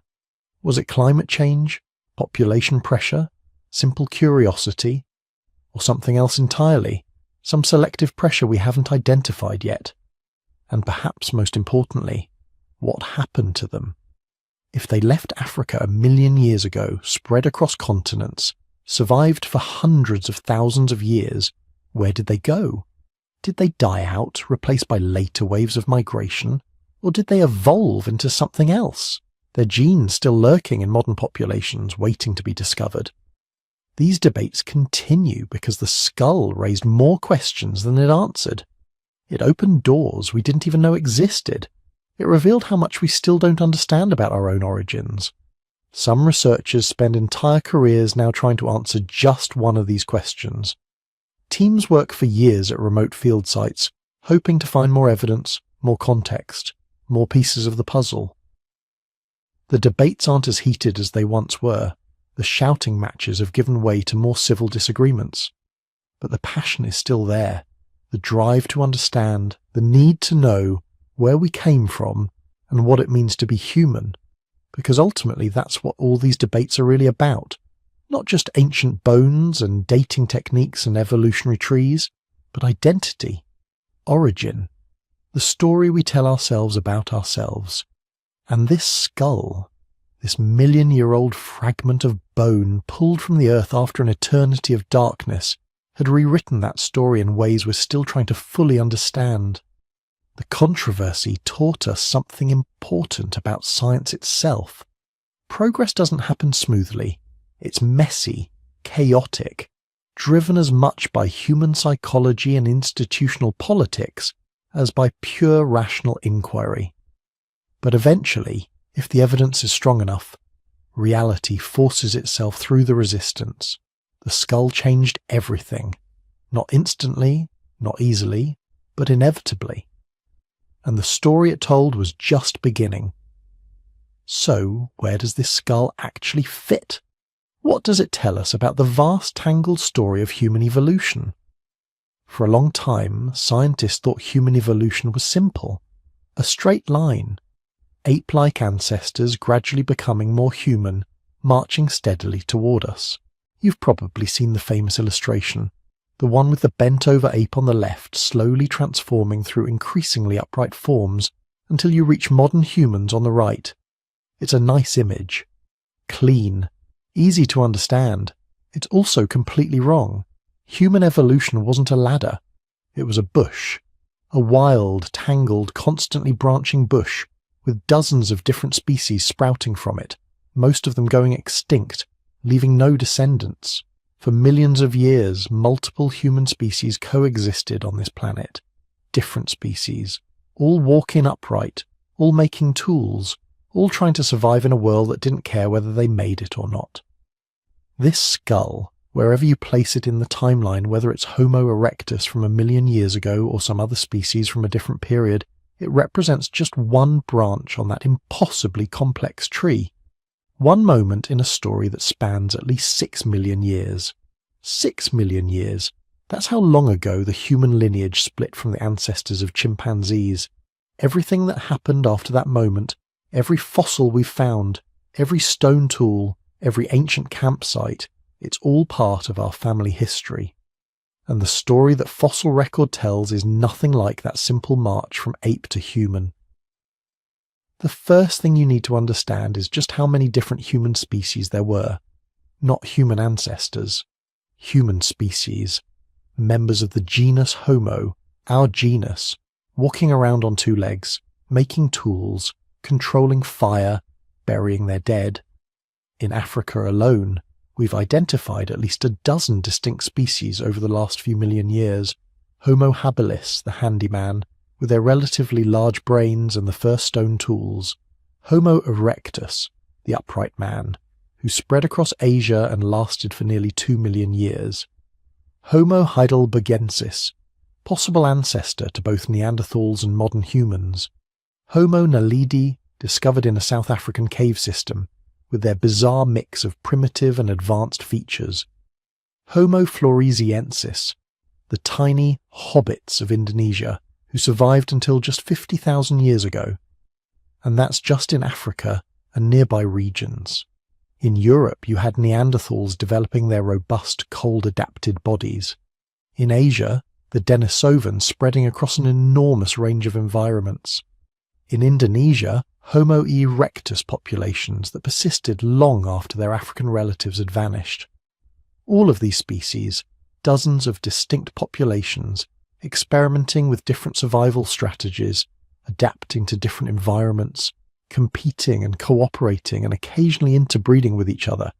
Was it climate change, population pressure, simple curiosity, or something else entirely? Some selective pressure we haven't identified yet. And perhaps most importantly, what happened to them? If they left Africa 1 million years ago, spread across continents, survived for hundreds of thousands of years, where did they go? Did they die out, replaced by later waves of migration? Or did they evolve into something else? Their genes still lurking in modern populations, waiting to be discovered. These debates continue because the skull raised more questions than it answered. It opened doors we didn't even know existed. It revealed how much we still don't understand about our own origins. Some researchers spend entire careers now trying to answer just one of these questions. Teams work for years at remote field sites, hoping to find more evidence, more context, more pieces of the puzzle. The debates aren't as heated as they once were. The shouting matches have given way to more civil disagreements. But the passion is still there. The drive to understand, the need to know where we came from and what it means to be human. Because ultimately that's what all these debates are really about. Not just ancient bones and dating techniques and evolutionary trees, but identity, origin, the story we tell ourselves about ourselves. And this skull, this 1 million-year-old fragment of bone pulled from the earth after an eternity of darkness, had rewritten that story in ways we're still trying to fully understand. The controversy taught us something important about science itself. Progress doesn't happen smoothly. It's messy, chaotic, driven as much by human psychology and institutional politics as by pure rational inquiry. But eventually, if the evidence is strong enough, reality forces itself through the resistance. The skull changed everything. Not instantly, not easily, but inevitably. And the story it told was just beginning. So, where does this skull actually fit? What does it tell us about the vast tangled story of human evolution? For a long time, scientists thought human evolution was simple. A straight line. Ape-like ancestors gradually becoming more human, marching steadily toward us. You've probably seen the famous illustration, the one with the bent-over ape on the left slowly transforming through increasingly upright forms until you reach modern humans on the right. It's a nice image. Clean. Easy to understand. It's also completely wrong. Human evolution wasn't a ladder. It was a bush. A wild, tangled, constantly branching bush with dozens of different species sprouting from it, most of them going extinct, leaving no descendants. For millions of years, multiple human species coexisted on this planet. Different species, all walking upright, all making tools, all trying to survive in a world that didn't care whether they made it or not. This skull, wherever you place it in the timeline, whether it's Homo erectus from 1 million years ago or some other species from a different period, it represents just one branch on that impossibly complex tree. One moment in a story that spans at least 6 million years. 6 million years. That's how long ago the human lineage split from the ancestors of chimpanzees. Everything that happened after that moment, every fossil we've found, every stone tool, every ancient campsite, it's all part of our family history. And the story that fossil record tells is nothing like that simple march from ape to human. The first thing you need to understand is just how many different human species there were. Not human ancestors. Human species. Members of the genus Homo, our genus, walking around on 2 legs, making tools, controlling fire, burying their dead. In Africa alone, we've identified at least 12 distinct species over the last few million years. Homo habilis, the handyman, with their relatively large brains and the first stone tools. Homo erectus, the upright man, who spread across Asia and lasted for nearly 2 million years. Homo heidelbergensis, possible ancestor to both Neanderthals and modern humans. Homo naledi, discovered in a South African cave system, with their bizarre mix of primitive and advanced features. Homo floresiensis, the tiny hobbits of Indonesia, who survived until just 50,000 years ago. And that's just in Africa and nearby regions. In Europe, you had Neanderthals developing their robust, cold-adapted bodies. In Asia, the Denisovans spreading across an enormous range of environments. In Indonesia, Homo erectus populations that persisted long after their African relatives had vanished. All of these species, dozens of distinct populations, experimenting with different survival strategies, adapting to different environments, competing and cooperating and occasionally interbreeding with each other.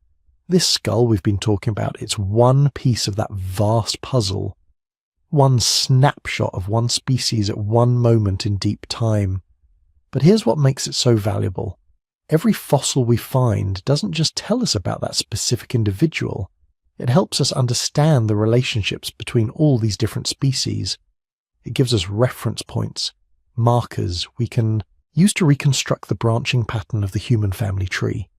This skull we've been talking about, it's one piece of that vast puzzle. One snapshot of one species at one moment in deep time. But here's what makes it so valuable. Every fossil we find doesn't just tell us about that specific individual. It helps us understand the relationships between all these different species. It gives us reference points, markers we can use to reconstruct the branching pattern of the human family tree.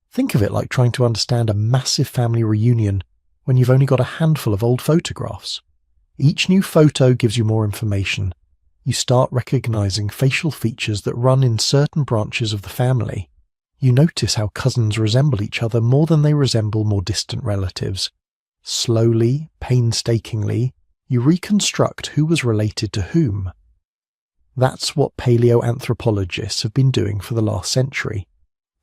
Think of it like trying to understand a massive family reunion when you've only got a handful of old photographs. Each new photo gives you more information. You start recognizing facial features that run in certain branches of the family. You notice how cousins resemble each other more than they resemble more distant relatives. Slowly, painstakingly, you reconstruct who was related to whom. That's what paleoanthropologists have been doing for the last century,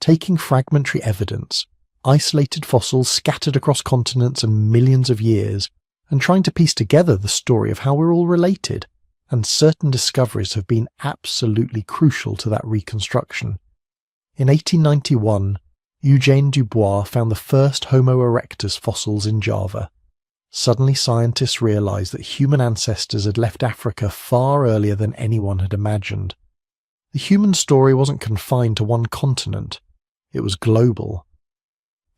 taking fragmentary evidence, isolated fossils scattered across continents and millions of years, and trying to piece together the story of how we're all related, and certain discoveries have been absolutely crucial to that reconstruction. In 1891, Eugène Dubois found the first Homo erectus fossils in Java. Suddenly scientists realized that human ancestors had left Africa far earlier than anyone had imagined. The human story wasn't confined to one continent, it was global.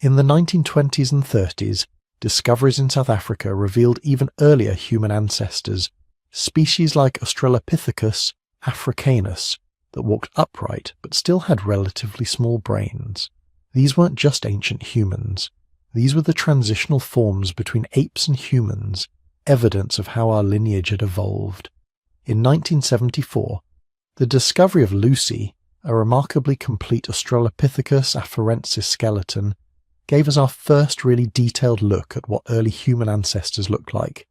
In the 1920s and 30s, discoveries in South Africa revealed even earlier human ancestors, species like Australopithecus africanus, that walked upright but still had relatively small brains. These weren't just ancient humans. These were the transitional forms between apes and humans, evidence of how our lineage had evolved. In 1974, the discovery of Lucy, a remarkably complete Australopithecus afarensis skeleton, gave us our first really detailed look at what early human ancestors looked like.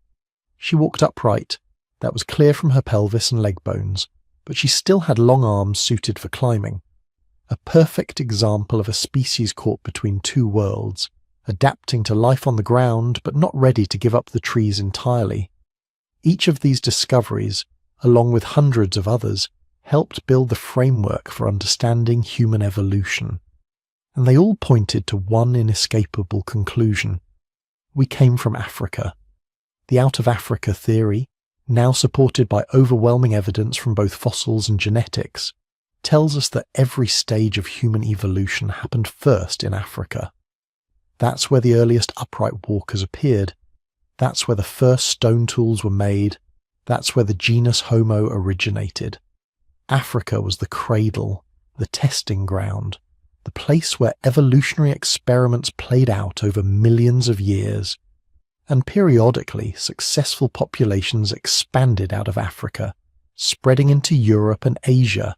She walked upright, that was clear from her pelvis and leg bones, but she still had long arms suited for climbing. A perfect example of a species caught between two worlds, adapting to life on the ground but not ready to give up the trees entirely. Each of these discoveries, along with hundreds of others, helped build the framework for understanding human evolution. And they all pointed to one inescapable conclusion. We came from Africa. The out-of-Africa theory, now supported by overwhelming evidence from both fossils and genetics, tells us that every stage of human evolution happened first in Africa. That's where the earliest upright walkers appeared. That's where the first stone tools were made. That's where the genus Homo originated. Africa was the cradle, the testing ground, the place where evolutionary experiments played out over millions of years. And periodically, successful populations expanded out of Africa, spreading into Europe and Asia,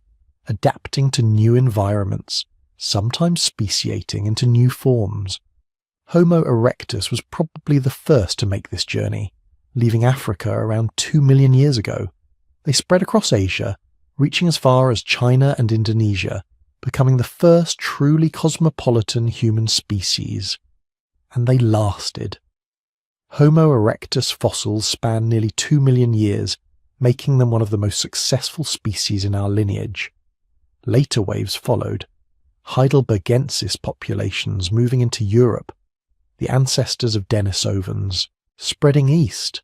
adapting to new environments, sometimes speciating into new forms. Homo erectus was probably the first to make this journey, leaving Africa around 2 million years ago. They spread across Asia, reaching as far as China and Indonesia, becoming the first truly cosmopolitan human species. And they lasted. Homo erectus fossils span nearly 2 million years, making them one of the most successful species in our lineage. Later waves followed, Heidelbergensis populations moving into Europe, the ancestors of Denisovans, spreading east,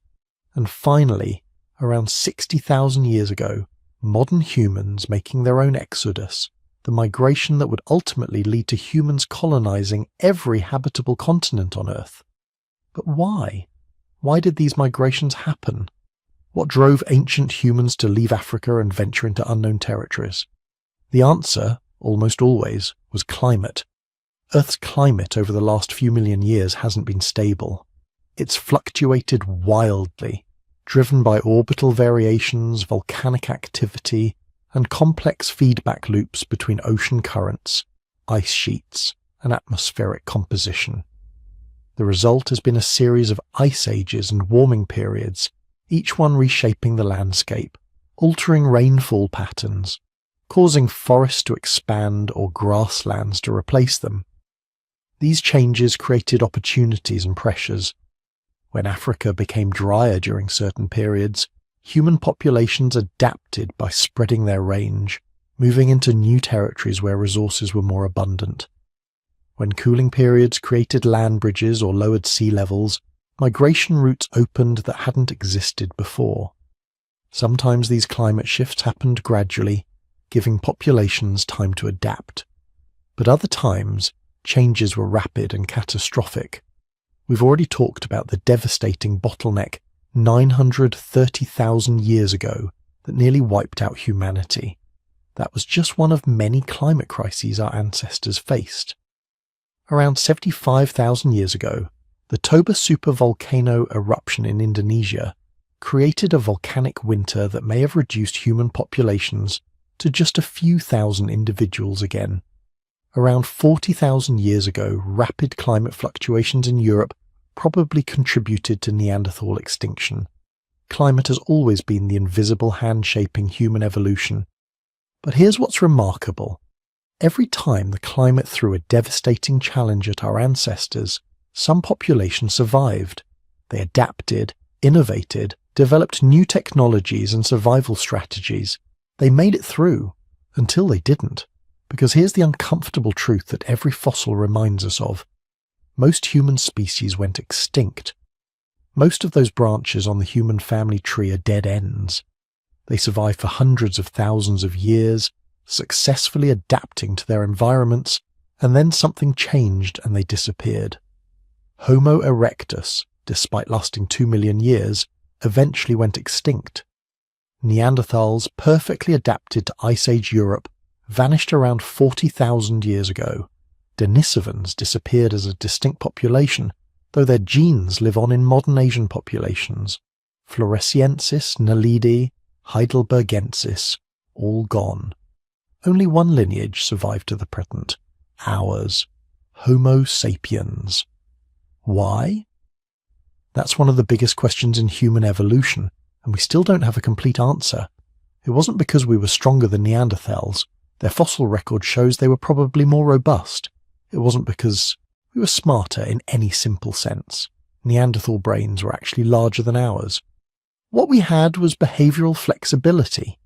and finally, around 60,000 years ago, modern humans making their own exodus, the migration that would ultimately lead to humans colonizing every habitable continent on Earth. But why? Why did these migrations happen? What drove ancient humans to leave Africa and venture into unknown territories? The answer, almost always, was climate. Earth's climate over the last few million years hasn't been stable. It's fluctuated wildly, driven by orbital variations, volcanic activity, and complex feedback loops between ocean currents, ice sheets, and atmospheric composition. The result has been a series of ice ages and warming periods, each one reshaping the landscape, altering rainfall patterns, causing forests to expand or grasslands to replace them. These changes created opportunities and pressures. When Africa became drier during certain periods, human populations adapted by spreading their range, moving into new territories where resources were more abundant. When cooling periods created land bridges or lowered sea levels, migration routes opened that hadn't existed before. Sometimes these climate shifts happened gradually, giving populations time to adapt. But other times, changes were rapid and catastrophic. We've already talked about the devastating bottleneck 930,000 years ago that nearly wiped out humanity. That was just one of many climate crises our ancestors faced. Around 75,000 years ago, the Toba supervolcano eruption in Indonesia created a volcanic winter that may have reduced human populations to just a few thousand individuals again. Around 40,000 years ago, rapid climate fluctuations in Europe probably contributed to Neanderthal extinction. Climate has always been the invisible hand shaping human evolution. But here's what's remarkable. Every time the climate threw a devastating challenge at our ancestors, some populations survived. They adapted, innovated, developed new technologies and survival strategies. They made it through, until they didn't. Because here's the uncomfortable truth that every fossil reminds us of. Most human species went extinct. Most of those branches on the human family tree are dead ends. They survived for hundreds of thousands of years, successfully adapting to their environments, and then something changed and they disappeared. Homo erectus, despite lasting 2 million years, eventually went extinct. Neanderthals, perfectly adapted to Ice Age Europe, vanished around 40,000 years ago, Denisovans disappeared as a distinct population, though their genes live on in modern Asian populations. Floresiensis, Naledi, Heidelbergensis, all gone. Only one lineage survived to the present, ours, Homo sapiens. Why? That's one of the biggest questions in human evolution, and we still don't have a complete answer. It wasn't because we were stronger than Neanderthals. Their fossil record shows they were probably more robust. It wasn't because we were smarter in any simple sense. Neanderthal brains were actually larger than ours. What we had was behavioural flexibility,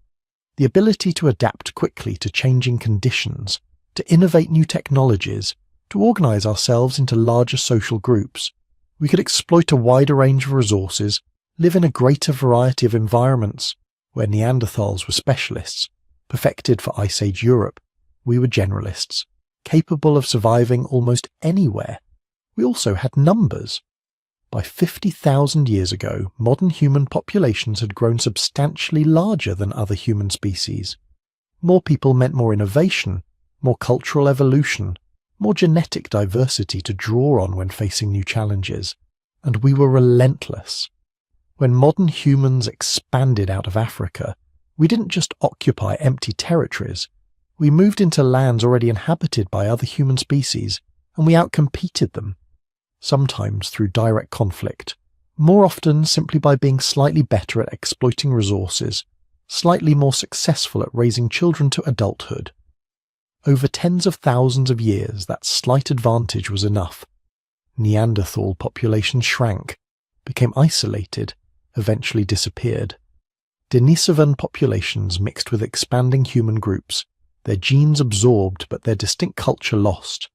the ability to adapt quickly to changing conditions, to innovate new technologies, to organise ourselves into larger social groups. We could exploit a wider range of resources, live in a greater variety of environments. Where Neanderthals were specialists, perfected for Ice Age Europe, we were generalists, capable of surviving almost anywhere. We also had numbers. By 50,000 years ago, modern human populations had grown substantially larger than other human species. More people meant more innovation, more cultural evolution, more genetic diversity to draw on when facing new challenges. And we were relentless. When modern humans expanded out of Africa, we didn't just occupy empty territories. We moved into lands already inhabited by other human species, and we outcompeted them. Sometimes through direct conflict, more often simply by being slightly better at exploiting resources, slightly more successful at raising children to adulthood. Over tens of thousands of years, that slight advantage was enough. Neanderthal populations shrank, became isolated, eventually disappeared. Denisovan populations mixed with expanding human groups, their genes absorbed but their distinct culture lost.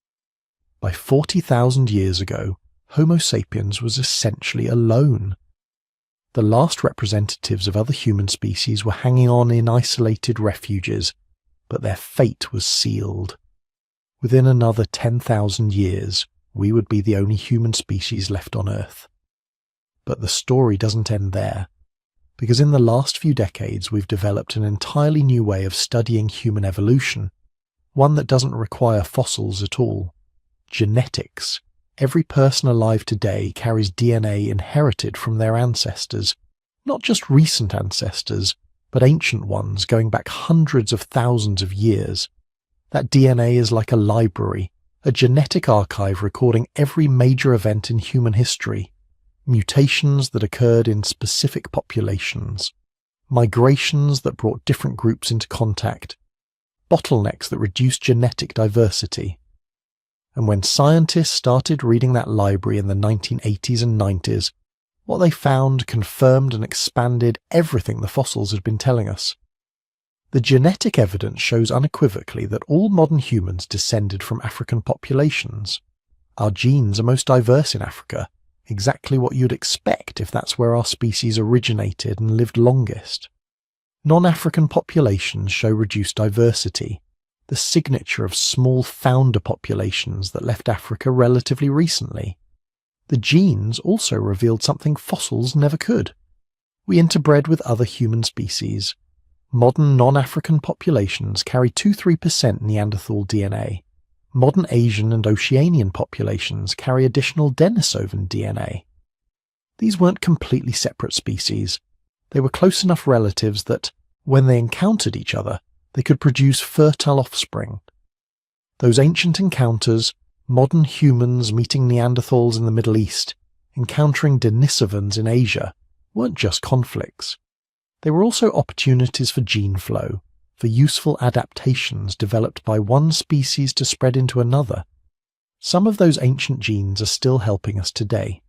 By 40,000 years ago, Homo sapiens was essentially alone. The last representatives of other human species were hanging on in isolated refuges, but their fate was sealed. Within another 10,000 years, we would be the only human species left on Earth. But the story doesn't end there, because in the last few decades we've developed an entirely new way of studying human evolution, one that doesn't require fossils at all. Genetics. Every person alive today carries DNA inherited from their ancestors, not just recent ancestors, but ancient ones going back hundreds of thousands of years. That DNA is like a library, a genetic archive recording every major event in human history. Mutations that occurred in specific populations, migrations that brought different groups into contact, bottlenecks that reduced genetic diversity. And when scientists started reading that library in the 1980s and 90s, what they found confirmed and expanded everything the fossils had been telling us. The genetic evidence shows unequivocally that all modern humans descended from African populations. Our genes are most diverse in Africa, exactly what you'd expect if that's where our species originated and lived longest. Non-African populations show reduced diversity, the signature of small founder populations that left Africa relatively recently. The genes also revealed something fossils never could. We interbred with other human species. Modern non-African populations carry 2-3% Neanderthal DNA. Modern Asian and Oceanian populations carry additional Denisovan DNA. These weren't completely separate species. They were close enough relatives that, when they encountered each other, they could produce fertile offspring. Those ancient encounters, modern humans meeting Neanderthals in the Middle East, encountering Denisovans in Asia, weren't just conflicts. They were also opportunities for gene flow, for useful adaptations developed by one species to spread into another. Some of those ancient genes are still helping us today.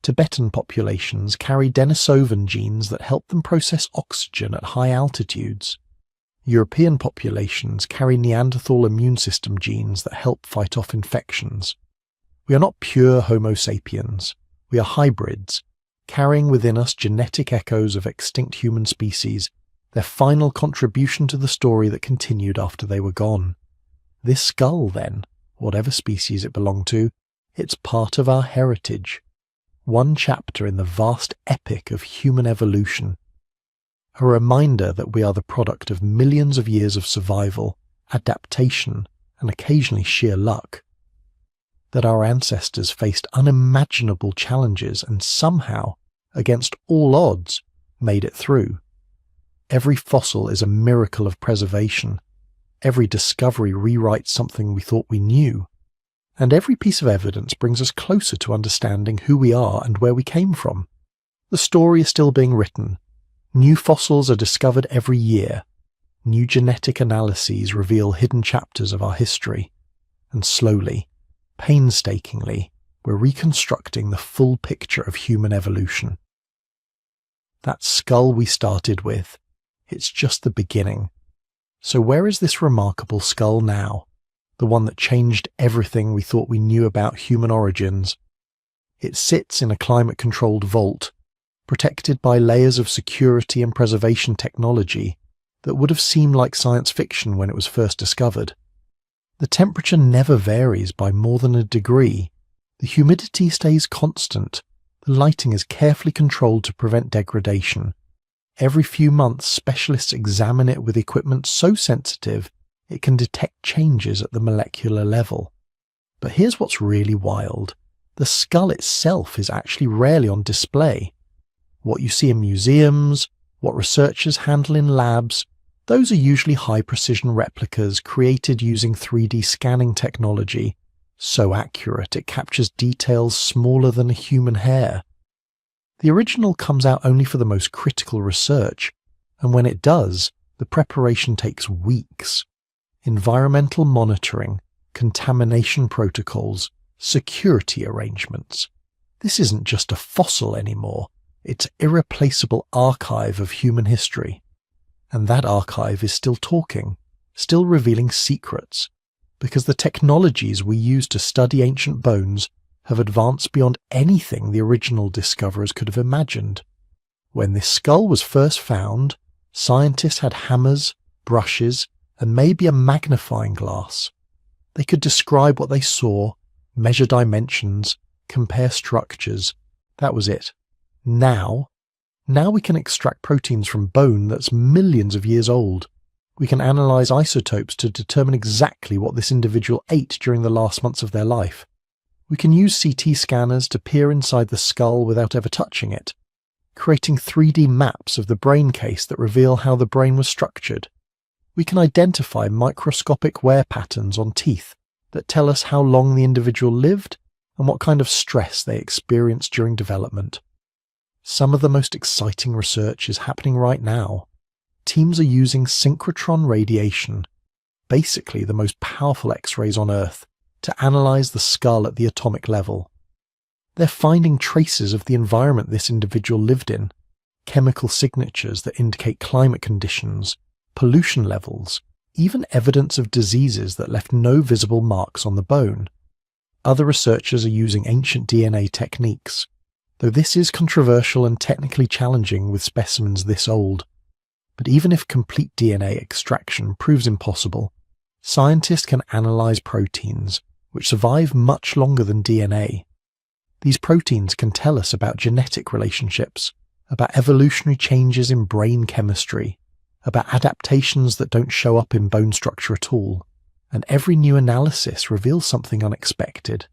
Tibetan populations carry Denisovan genes that help them process oxygen at high altitudes. European populations carry Neanderthal immune system genes that help fight off infections. We are not pure Homo sapiens. We are hybrids, carrying within us genetic echoes of extinct human species, their final contribution to the story that continued after they were gone. This skull, then, whatever species it belonged to, it's part of our heritage. One chapter in the vast epic of human evolution. A reminder that we are the product of millions of years of survival, adaptation, and occasionally sheer luck. that our ancestors faced unimaginable challenges and somehow, against all odds, made it through. Every fossil is a miracle of preservation. Every discovery rewrites something we thought we knew. And every piece of evidence brings us closer to understanding who we are and where we came from. The story is still being written. New fossils are discovered every year. New genetic analyses reveal hidden chapters of our history. And slowly, painstakingly, we're reconstructing the full picture of human evolution. That skull we started with, it's just the beginning. So where is this remarkable skull now? The one that changed everything we thought we knew about human origins. It sits in a climate-controlled vault, protected by layers of security and preservation technology that would have seemed like science fiction when it was first discovered. The temperature never varies by more than a degree. The humidity stays constant. The lighting is carefully controlled to prevent degradation. Every few months, specialists examine it with equipment so sensitive it can detect changes at the molecular level. But here's what's really wild. The skull itself is actually rarely on display. What you see in museums, what researchers handle in labs, those are usually high-precision replicas created using 3D scanning technology, so accurate it captures details smaller than a human hair. The original comes out only for the most critical research, and when it does, the preparation takes weeks. Environmental monitoring, contamination protocols, security arrangements. This isn't just a fossil anymore, it's an irreplaceable archive of human history. And that archive is still talking, still revealing secrets, because the technologies we use to study ancient bones have advanced beyond anything the original discoverers could have imagined. When this skull was first found, scientists had hammers, brushes, and maybe a magnifying glass. They could describe what they saw, measure dimensions, compare structures. That was it. Now we can extract proteins from bone that's millions of years old. We can analyze isotopes to determine exactly what this individual ate during the last months of their life. We can use CT scanners to peer inside the skull without ever touching it, creating 3D maps of the brain case that reveal how the brain was structured. We can identify microscopic wear patterns on teeth that tell us how long the individual lived and what kind of stress they experienced during development. Some of the most exciting research is happening right now. Teams are using synchrotron radiation, basically the most powerful X-rays on Earth, to analyze the skull at the atomic level. They're finding traces of the environment this individual lived in, chemical signatures that indicate climate conditions, pollution levels, even evidence of diseases that left no visible marks on the bone. Other researchers are using ancient DNA techniques, though this is controversial and technically challenging with specimens this old. But even if complete DNA extraction proves impossible, scientists can analyze proteins, which survive much longer than DNA. These proteins can tell us about genetic relationships, about evolutionary changes in brain chemistry, about adaptations that don't show up in bone structure at all, and every new analysis reveals something unexpected.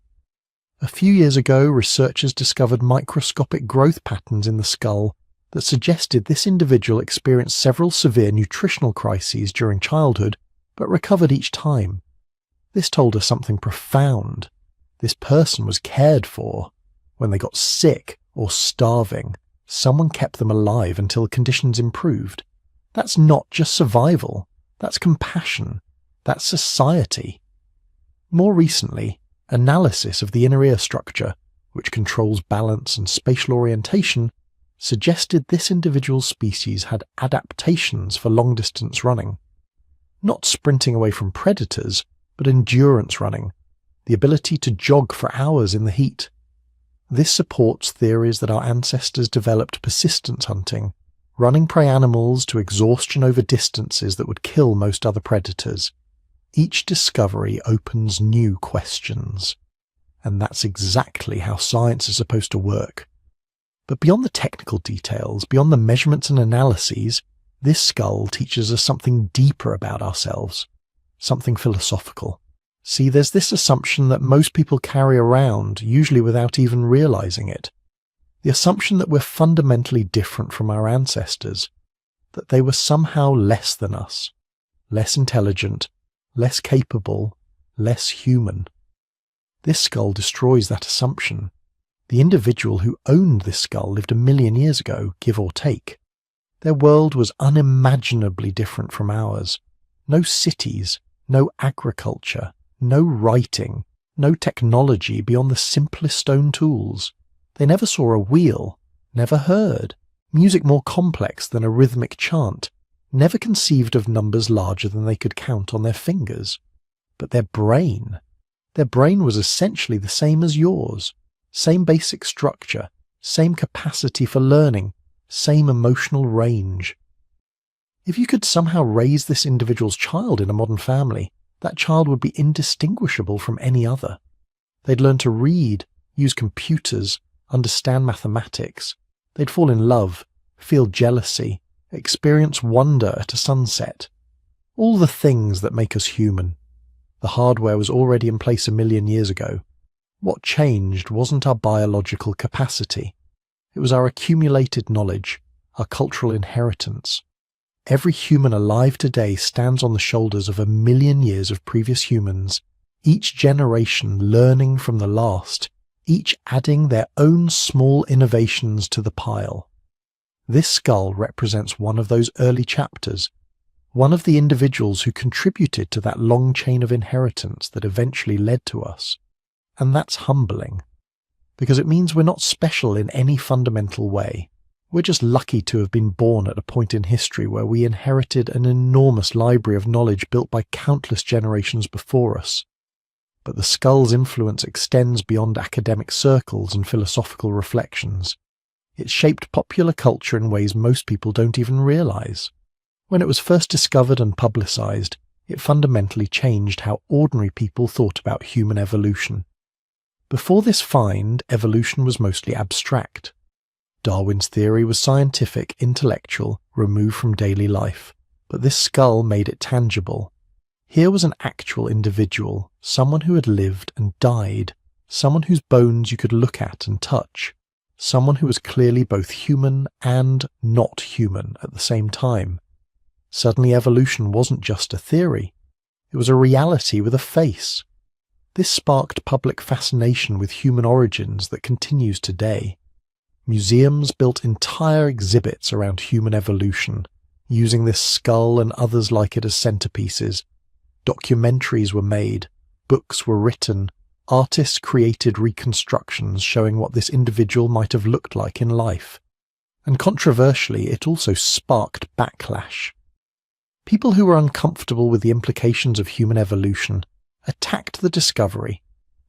A few years ago, researchers discovered microscopic growth patterns in the skull that suggested this individual experienced several severe nutritional crises during childhood, but recovered each time. This told us something profound. This person was cared for. When they got sick or starving, someone kept them alive until conditions improved. That's not just survival, that's compassion, that's society. More recently, analysis of the inner ear structure, which controls balance and spatial orientation, suggested this individual species had adaptations for long-distance running. Not sprinting away from predators, but endurance running, the ability to jog for hours in the heat. This supports theories that our ancestors developed persistence hunting, running prey animals to exhaustion over distances that would kill most other predators. Each discovery opens new questions. And that's exactly how science is supposed to work. But beyond the technical details, beyond the measurements and analyses, this skull teaches us something deeper about ourselves, something philosophical. See, there's this assumption that most people carry around, usually without even realizing it. The assumption that we're fundamentally different from our ancestors, that they were somehow less than us, less intelligent, less capable, less human. This skull destroys that assumption. The individual who owned this skull lived 1 million years ago, give or take. Their world was unimaginably different from ours. No cities, no agriculture, no writing, no technology beyond the simplest stone tools. They never saw a wheel, never heard music more complex than a rhythmic chant, never conceived of numbers larger than they could count on their fingers. But their brain was essentially the same as yours, same basic structure, same capacity for learning, same emotional range. If you could somehow raise this individual's child in a modern family, that child would be indistinguishable from any other. They'd learn to read, use computers, understand mathematics. They'd fall in love, feel jealousy, experience wonder at a sunset. All the things that make us human. The hardware was already in place 1 million years ago. What changed wasn't our biological capacity. It was our accumulated knowledge, our cultural inheritance. Every human alive today stands on the shoulders of 1 million years of previous humans, each generation learning from the last, each adding their own small innovations to the pile. This skull represents one of those early chapters, one of the individuals who contributed to that long chain of inheritance that eventually led to us. And that's humbling, because it means we're not special in any fundamental way. We're just lucky to have been born at a point in history where we inherited an enormous library of knowledge built by countless generations before us. But the skull's influence extends beyond academic circles and philosophical reflections. It shaped popular culture in ways most people don't even realize. When it was first discovered and publicized, it fundamentally changed how ordinary people thought about human evolution. Before this find, evolution was mostly abstract. Darwin's theory was scientific, intellectual, removed from daily life, but this skull made it tangible. Here was an actual individual, someone who had lived and died, someone whose bones you could look at and touch, someone who was clearly both human and not human at the same time. Suddenly evolution wasn't just a theory, it was a reality with a face. This sparked public fascination with human origins that continues today. Museums built entire exhibits around human evolution, using this skull and others like it as centerpieces. Documentaries were made, books were written, artists created reconstructions showing what this individual might have looked like in life. And controversially, it also sparked backlash. People who were uncomfortable with the implications of human evolution attacked the discovery,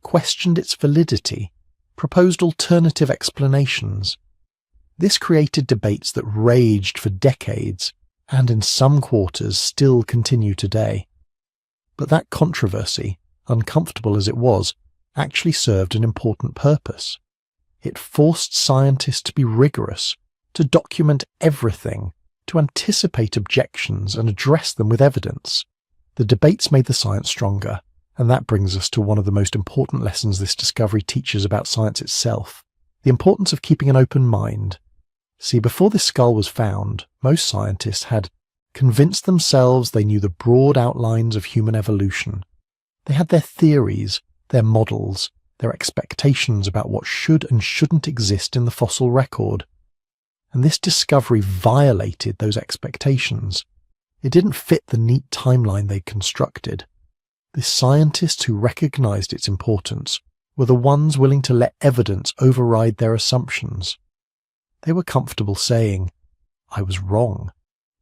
questioned its validity, proposed alternative explanations. This created debates that raged for decades, and in some quarters still continue today. But that controversy, uncomfortable as it was, actually served an important purpose. It forced scientists to be rigorous, to document everything, to anticipate objections and address them with evidence. The debates made the science stronger. And that brings us to one of the most important lessons this discovery teaches about science itself, the importance of keeping an open mind. See, before this skull was found, most scientists had convinced themselves they knew the broad outlines of human evolution. They had their theories, their models, their expectations about what should and shouldn't exist in the fossil record. And this discovery violated those expectations. It didn't fit the neat timeline they'd constructed. The scientists who recognized its importance were the ones willing to let evidence override their assumptions. They were comfortable saying, "I was wrong.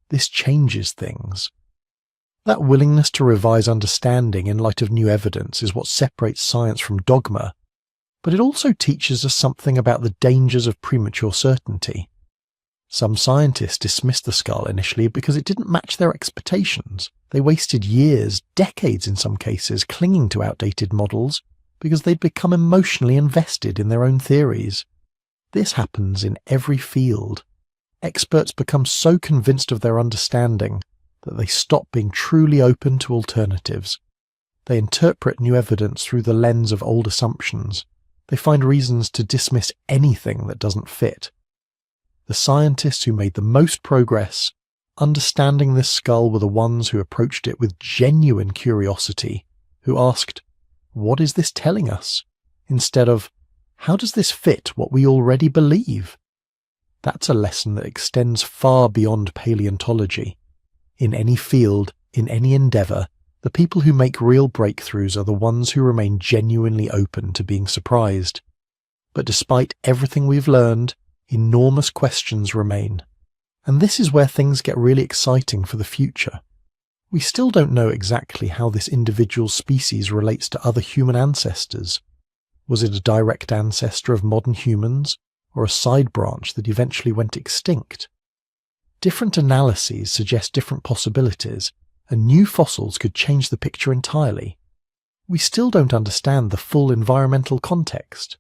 This changes things." That willingness to revise understanding in light of new evidence is what separates science from dogma, but it also teaches us something about the dangers of premature certainty. Some scientists dismissed the skull initially because it didn't match their expectations. They wasted years, decades in some cases, clinging to outdated models because they'd become emotionally invested in their own theories. This happens in every field. Experts become so convinced of their understanding that they stop being truly open to alternatives. They interpret new evidence through the lens of old assumptions. They find reasons to dismiss anything that doesn't fit. The scientists who made the most progress understanding this skull were the ones who approached it with genuine curiosity, who asked, "What is this telling us?" instead of, "How does this fit what we already believe?" That's a lesson that extends far beyond paleontology. In any field, in any endeavour, the people who make real breakthroughs are the ones who remain genuinely open to being surprised. But despite everything we've learned, enormous questions remain. And this is where things get really exciting for the future. We still don't know exactly how this individual species relates to other human ancestors. Was it a direct ancestor of modern humans, or a side branch that eventually went extinct? Different analyses suggest different possibilities, and new fossils could change the picture entirely. We still don't understand the full environmental context.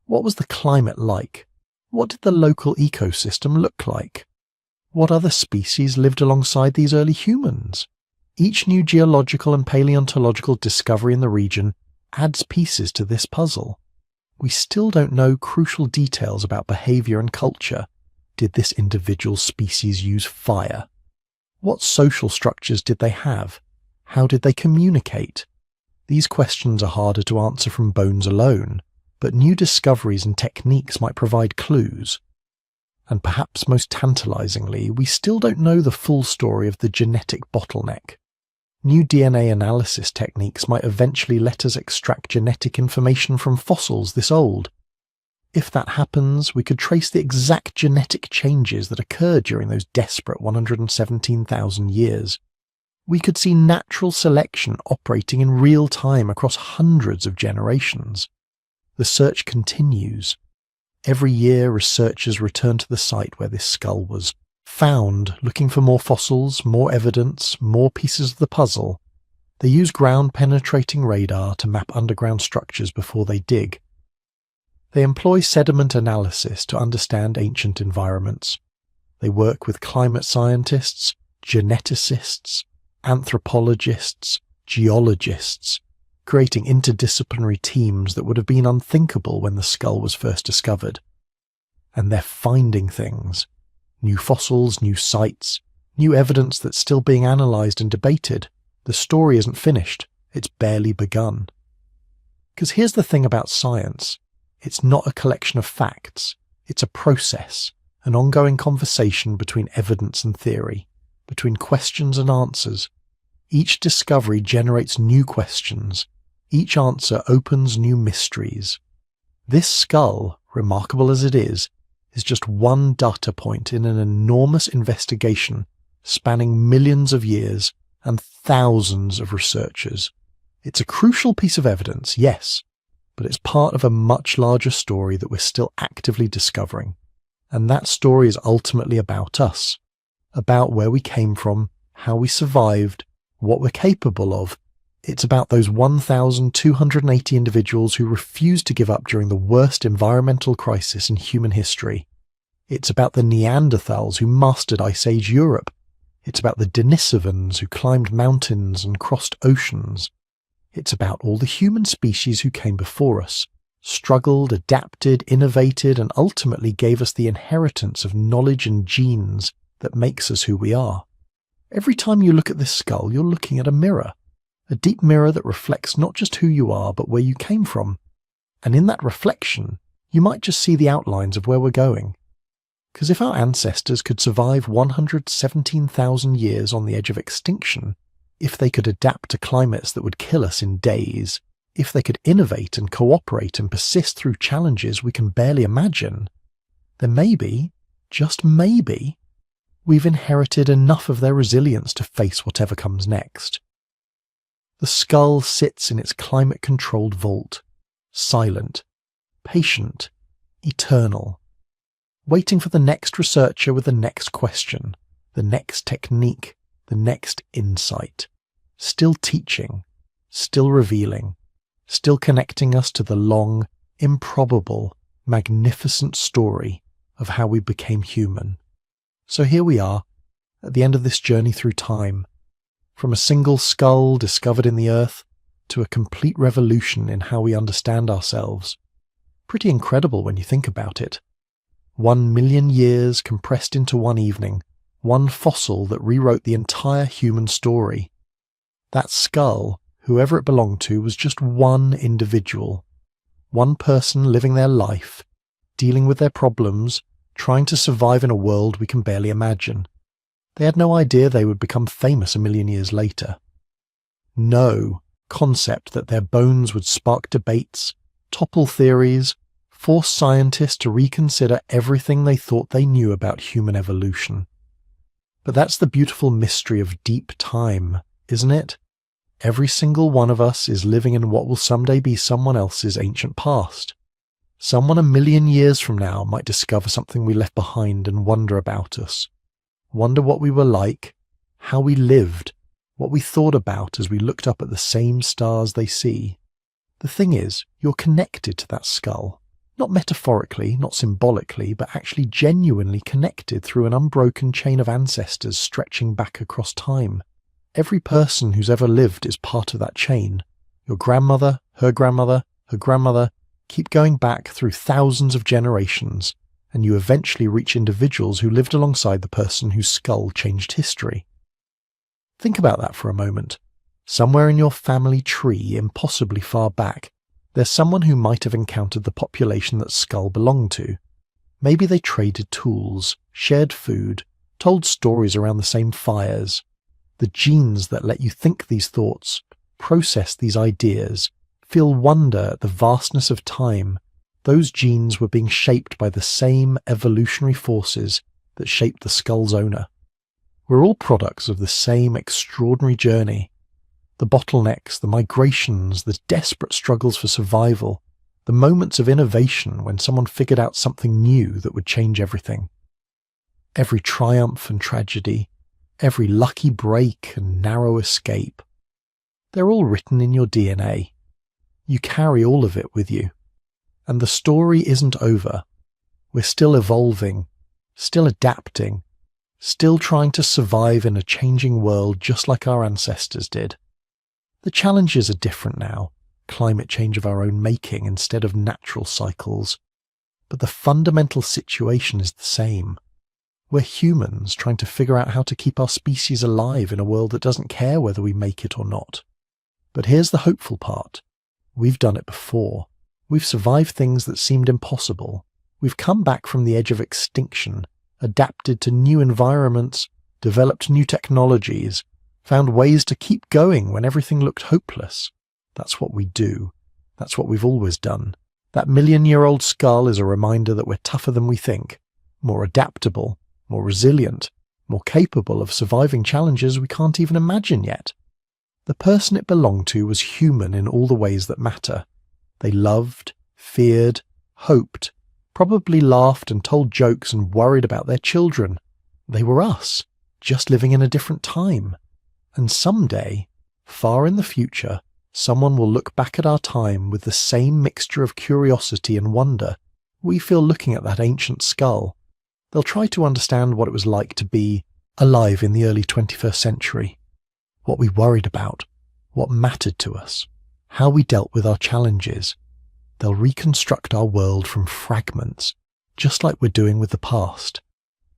What was the climate like? What did the local ecosystem look like? What other species lived alongside these early humans? Each new geological and paleontological discovery in the region adds pieces to this puzzle. We still don't know crucial details about behaviour and culture. Did this individual species use fire? What social structures did they have? How did they communicate? These questions are harder to answer from bones alone, but new discoveries and techniques might provide clues. And perhaps most tantalizingly, we still don't know the full story of the genetic bottleneck. New DNA analysis techniques might eventually let us extract genetic information from fossils this old. If that happens, we could trace the exact genetic changes that occurred during those desperate 117,000 years. We could see natural selection operating in real time across hundreds of generations. The search continues. Every year, researchers return to the site where this skull was found, looking for more fossils, more evidence, more pieces of the puzzle. They use ground-penetrating radar to map underground structures before they dig. They employ sediment analysis to understand ancient environments. They work with climate scientists, geneticists, anthropologists, geologists, creating interdisciplinary teams that would have been unthinkable when the skull was first discovered. And they're finding things. New fossils, new sites, new evidence that's still being analysed and debated. The story isn't finished, it's barely begun. Because here's the thing about science. It's not a collection of facts. It's a process, an ongoing conversation between evidence and theory, between questions and answers. Each discovery generates new questions. Each answer opens new mysteries. This skull, remarkable as it is just one data point in an enormous investigation spanning millions of years and thousands of researchers. It's a crucial piece of evidence, yes, but it's part of a much larger story that we're still actively discovering. And that story is ultimately about us, about where we came from, how we survived, what we're capable of. It's about those 1,280 individuals who refused to give up during the worst environmental crisis in human history. It's about the Neanderthals who mastered Ice Age Europe. It's about the Denisovans who climbed mountains and crossed oceans. It's about all the human species who came before us, struggled, adapted, innovated, and ultimately gave us the inheritance of knowledge and genes that makes us who we are. Every time you look at this skull, you're looking at a mirror. A deep mirror that reflects not just who you are, but where you came from. And in that reflection, you might just see the outlines of where we're going. Because if our ancestors could survive 117,000 years on the edge of extinction, if they could adapt to climates that would kill us in days, if they could innovate and cooperate and persist through challenges we can barely imagine, then maybe, just maybe, we've inherited enough of their resilience to face whatever comes next. The skull sits in its climate-controlled vault, silent, patient, eternal, waiting for the next researcher with the next question, the next technique, the next insight, still teaching, still revealing, still connecting us to the long, improbable, magnificent story of how we became human. So here we are, at the end of this journey through time, from a single skull discovered in the earth to a complete revolution in how we understand ourselves. Pretty incredible when you think about it. 1 million years compressed into one evening, one fossil that rewrote the entire human story. That skull, whoever it belonged to, was just one individual. One person living their life, dealing with their problems, trying to survive in a world we can barely imagine. They had no idea they would become famous a million years later. No concept that their bones would spark debates, topple theories, force scientists to reconsider everything they thought they knew about human evolution. But that's the beautiful mystery of deep time, isn't it? Every single one of us is living in what will someday be someone else's ancient past. Someone a million years from now might discover something we left behind and wonder about us. Wonder what we were like, how we lived, what we thought about as we looked up at the same stars they see. The thing is, you're connected to that skull. Not metaphorically, not symbolically, but actually genuinely connected through an unbroken chain of ancestors stretching back across time. Every person who's ever lived is part of that chain. Your grandmother, her grandmother, her grandmother, keep going back through thousands of generations, and you eventually reach individuals who lived alongside the person whose skull changed history. Think about that for a moment. Somewhere in your family tree, impossibly far back, there's someone who might have encountered the population that skull belonged to. Maybe they traded tools, shared food, told stories around the same fires. The genes that let you think these thoughts, process these ideas, feel wonder at the vastness of time, those genes were being shaped by the same evolutionary forces that shaped the skull's owner. We're all products of the same extraordinary journey. The bottlenecks, the migrations, the desperate struggles for survival, the moments of innovation when someone figured out something new that would change everything. Every triumph and tragedy, every lucky break and narrow escape, they're all written in your DNA. You carry all of it with you. And the story isn't over. We're still evolving, still adapting, still trying to survive in a changing world just like our ancestors did. The challenges are different now, climate change of our own making instead of natural cycles. But the fundamental situation is the same. We're humans trying to figure out how to keep our species alive in a world that doesn't care whether we make it or not. But here's the hopeful part. We've done it before. We've survived things that seemed impossible. We've come back from the edge of extinction, adapted to new environments, developed new technologies, found ways to keep going when everything looked hopeless. That's what we do. That's what we've always done. That million-year-old skull is a reminder that we're tougher than we think, more adaptable, more resilient, more capable of surviving challenges we can't even imagine yet. The person it belonged to was human in all the ways that matter. They loved, feared, hoped, probably laughed and told jokes and worried about their children. They were us, just living in a different time. And someday, far in the future, someone will look back at our time with the same mixture of curiosity and wonder we feel looking at that ancient skull. They'll try to understand what it was like to be alive in the early 21st century, what we worried about, what mattered to us, how we dealt with our challenges. They'll reconstruct our world from fragments, just like we're doing with the past.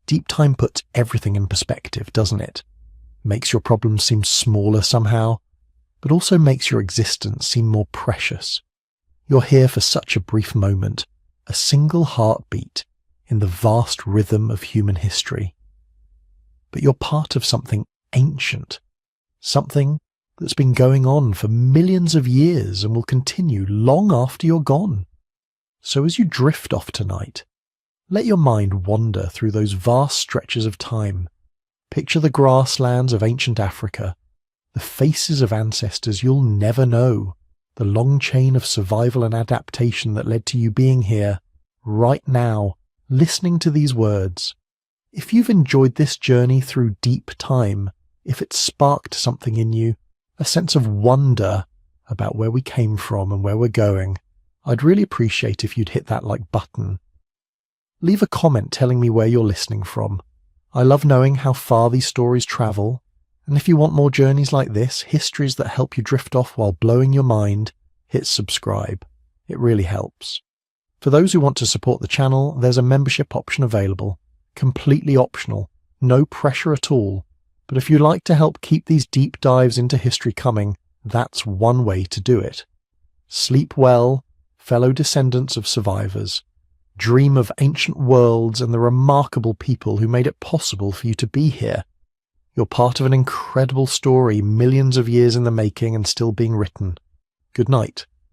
Deep time puts everything in perspective, doesn't it? Makes your problems seem smaller somehow, but also makes your existence seem more precious. You're here for such a brief moment, a single heartbeat in the vast rhythm of human history. But you're part of something ancient, something that's been going on for millions of years and will continue long after you're gone. So as you drift off tonight, let your mind wander through those vast stretches of time. Picture the grasslands of ancient Africa, the faces of ancestors you'll never know, the long chain of survival and adaptation that led to you being here, right now, listening to these words. If you've enjoyed this journey through deep time, if it sparked something in you, a sense of wonder about where we came from and where we're going, I'd really appreciate if you'd hit that like button. Leave a comment telling me where you're listening from. I love knowing how far these stories travel, And if you want more journeys like this, histories that help you drift off while blowing your mind, hit subscribe. It really helps. For those who want to support the channel, there's a membership option available. Completely optional, no pressure at all. But if you'd like to help keep these deep dives into history coming, that's one way to do it. Sleep well, fellow descendants of survivors. Dream of ancient worlds and the remarkable people who made it possible for you to be here. You're part of an incredible story, millions of years in the making and still being written. Good night.